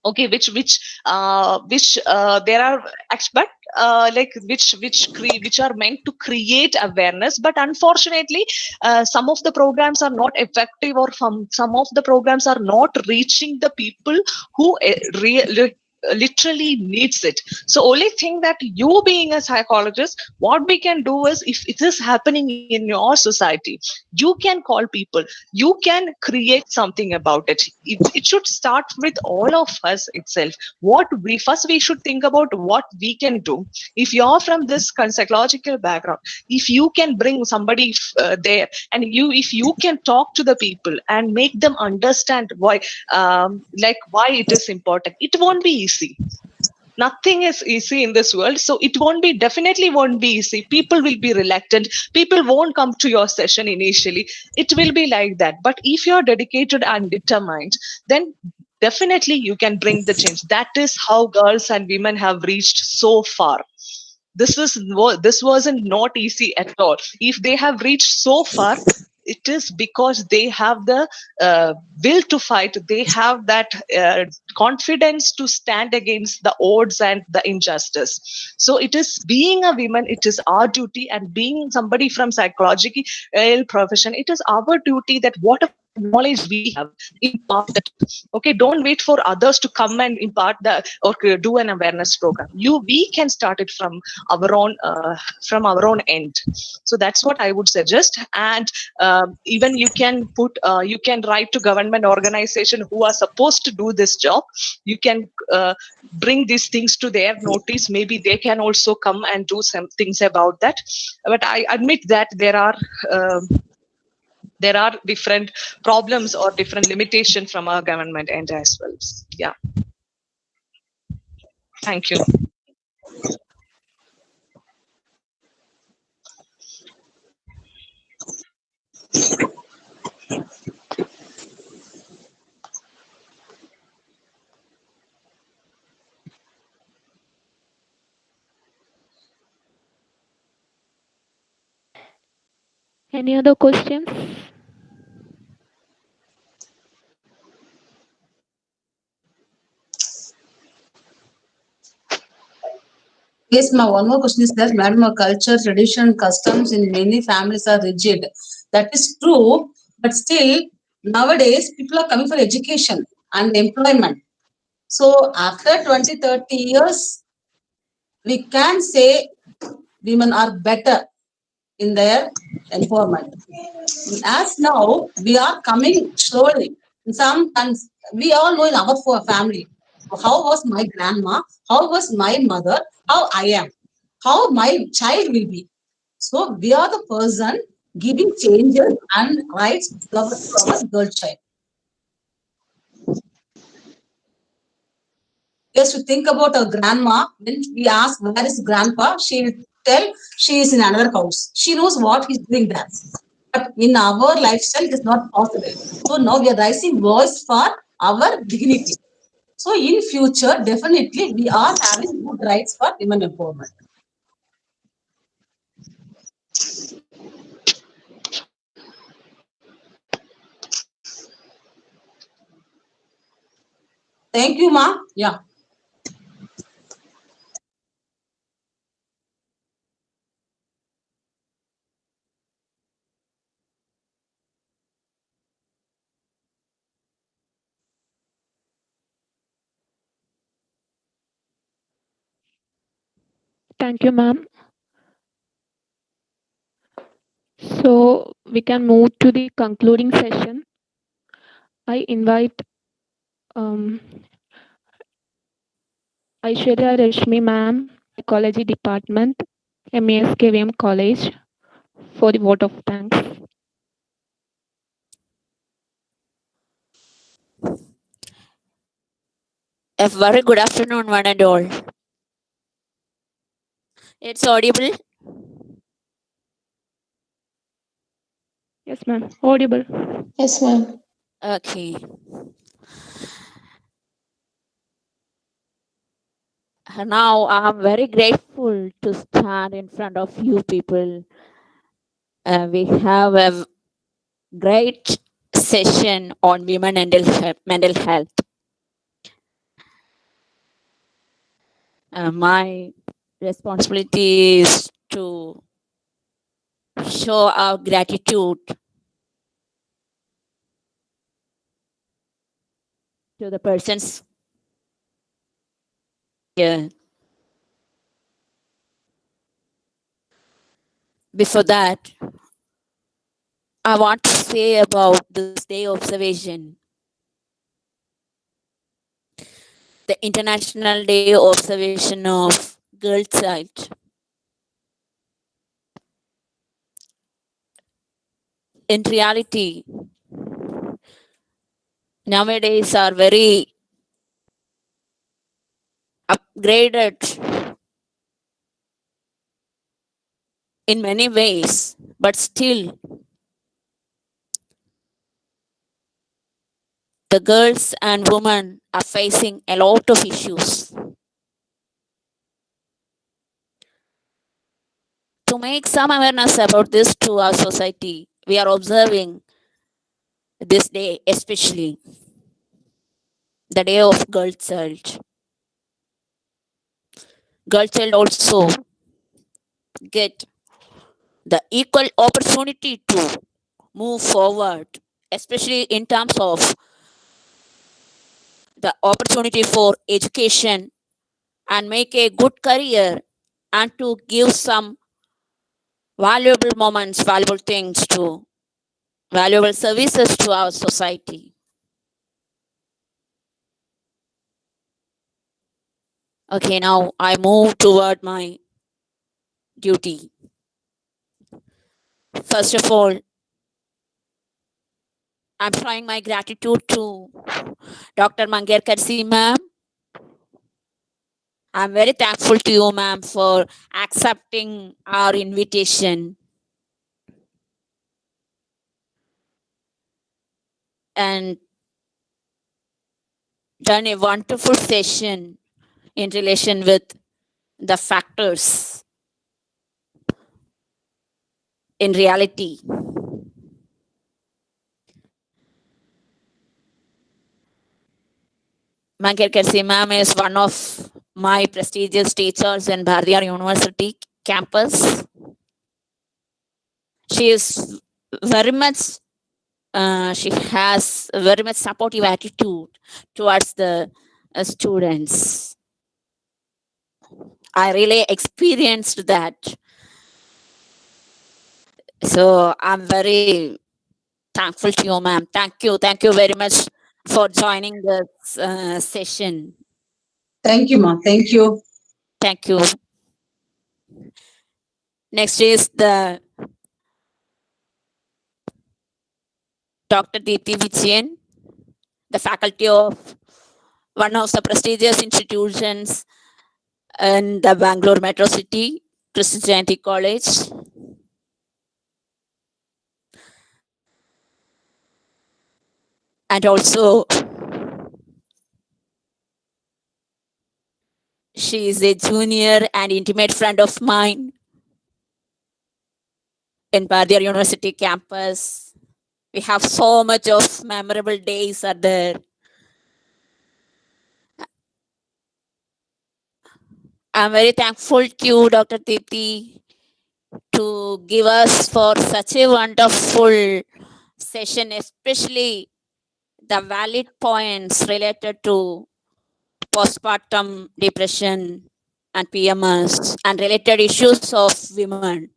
Okay, which there are but like which are meant to create awareness, but unfortunately some of the programs are not effective, or some of the programs are not reaching the people who literally needs it. So only thing that you, being a psychologist, what we can do is, if it is happening in your society, you can call people, you can create something about it. It should start with all of us itself. What we should think about what we can do. If you're from this psychological background, if you can bring somebody there, and if you can talk to the people and make them understand why, like why it is important. It won't be easy. Nothing is easy in this world, so it definitely won't be easy. People will be reluctant, people won't come to your session initially. It will be like that, but if you're dedicated and determined, then definitely you can bring the change. That is how girls and women have reached so far. This wasn't not easy at all. If they have reached so far, it is because they have the will to fight. They have that confidence to stand against the odds and the injustice. So it is, being a woman, it is our duty, and being somebody from psychological profession, it is our duty that whatever knowledge we have, impart that. Okay, don't wait for others to come and impart the or do an awareness program. We can start it from our own end. So that's what I would suggest. And even you can you can write to government organization who are supposed to do this job. You can bring these things to their notice. Maybe they can also come and do some things about that. But I admit that there are different problems or different limitations from our government end as well. Yeah. Thank you. Any other questions? Yes, ma. One more question is that, madam, culture, tradition, customs in many families are rigid. That is true, but still nowadays people are coming for education and employment. So after 20, 30 years, we can say women are better in their empowerment. As now, we are coming slowly. Sometimes we all know in our family, how was my grandma, how was my mother, how I am, how my child will be. So we are the person giving changes and rights to our girl child. Just to think about our grandma, when we ask where is grandpa, she will tell she is in another house. She knows what he's doing there. But in our lifestyle, it is not possible. So now we are raising voice for our dignity. So in future, definitely we are having good rights for women empowerment. Thank you, ma. Yeah. Thank you, ma'am. So we can move to the concluding session. I invite um, Aishwarya Rashmi ma'am, Psychology Department, MASKVM College, for the vote of thanks. A very good afternoon, one and all. It's audible. Yes, ma'am. Audible. Yes, ma'am. Okay. Now I'm very grateful to stand in front of you people. We have a great session on women and mental health. My responsibility is to show our gratitude to the persons here. Before that, I want to say about this day observation, the International Day observation of Girl Child. In reality, nowadays are very upgraded in many ways, but still the girls and women are facing a lot of issues. To make some awareness about this to our society, we are observing this day, especially the day of girl child. Girl child also get the equal opportunity to move forward, especially in terms of the opportunity for education and make a good career and to give some valuable moments, valuable things to valuable services to our society. Okay, now I move toward my duty. First of all, I'm showing my gratitude to Dr. Mangerkar Si ma'am. I'm very thankful to you, ma'am, for accepting our invitation and done a wonderful session in relation with the factors in reality. Mangerkar Si ma'am is one of my prestigious teachers in Bharatiya University campus. She is very much she has a very much supportive attitude towards the students. I really experienced that. So I'm very thankful to you, ma'am. Thank you. Thank you very much for joining this session. Thank you, ma. Thank you. Thank you. Next is the Dr. Deepthi Vijayan, the faculty of one of the prestigious institutions in the Bangalore Metro City, Christianity College. And also, she is a junior and intimate friend of mine in Bharatiya University campus. We have so much of memorable days are there. I'm very thankful to you, Dr. Deepthi, to give us for such a wonderful session, especially the valid points related to postpartum depression and PMS and related issues of women.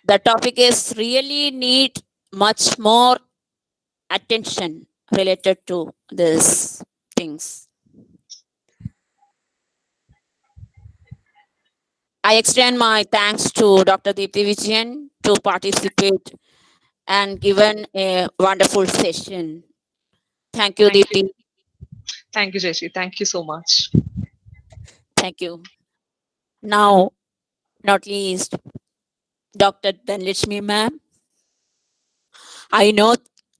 The topic is really need much more attention related to these things. I extend my thanks to Dr. Deepthi Vijayan to participate and given a wonderful session. Thank you, Deepthi. Thank you, Jayashree. Thank you so much. Thank you. Now, not least, Dr. Dhanlakshmi ma'am. I know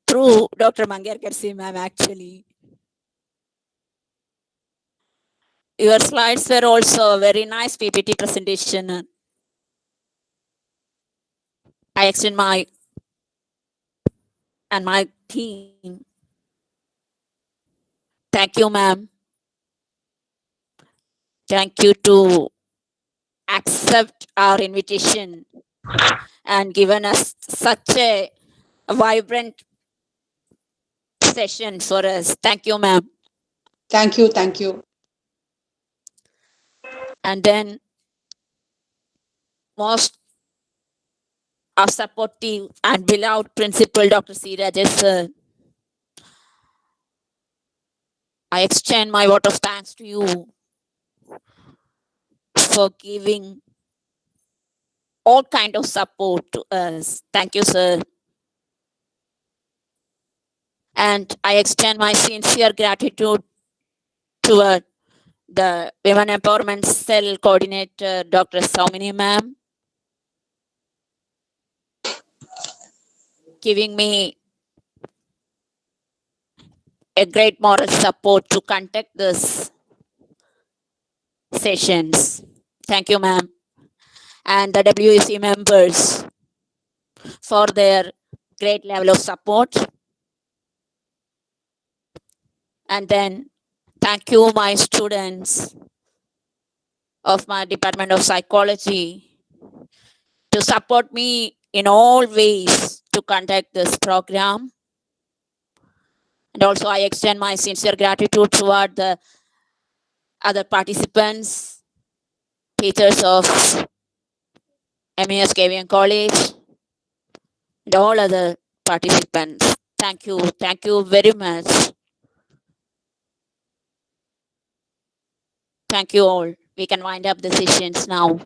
through Dr. Mangarkarsi ma'am actually. Your slides were also a very nice PPT presentation. I extend my and my team. Thank you, ma'am. Thank you to accept our invitation and given us such a vibrant session for us. Thank you, ma'am. Thank you. Thank you. And then most our supportive and beloved principal, Dr. C. Rajesh sir. I extend my vote of thanks to you for giving all kind of support to us. Thank you, sir. And I extend my sincere gratitude toward the Women Empowerment Cell Coordinator, Dr. Saumini ma'am, giving me a great moral support to conduct this sessions. Thank you, ma'am. And the WEC members for their great level of support. And then thank you, my students of my Department of Psychology, to support me in all ways to conduct this program. And also I extend my sincere gratitude toward the other participants, teachers of MES KVN College, and all other participants. Thank you. Thank you very much. Thank you all. We can wind up the sessions now.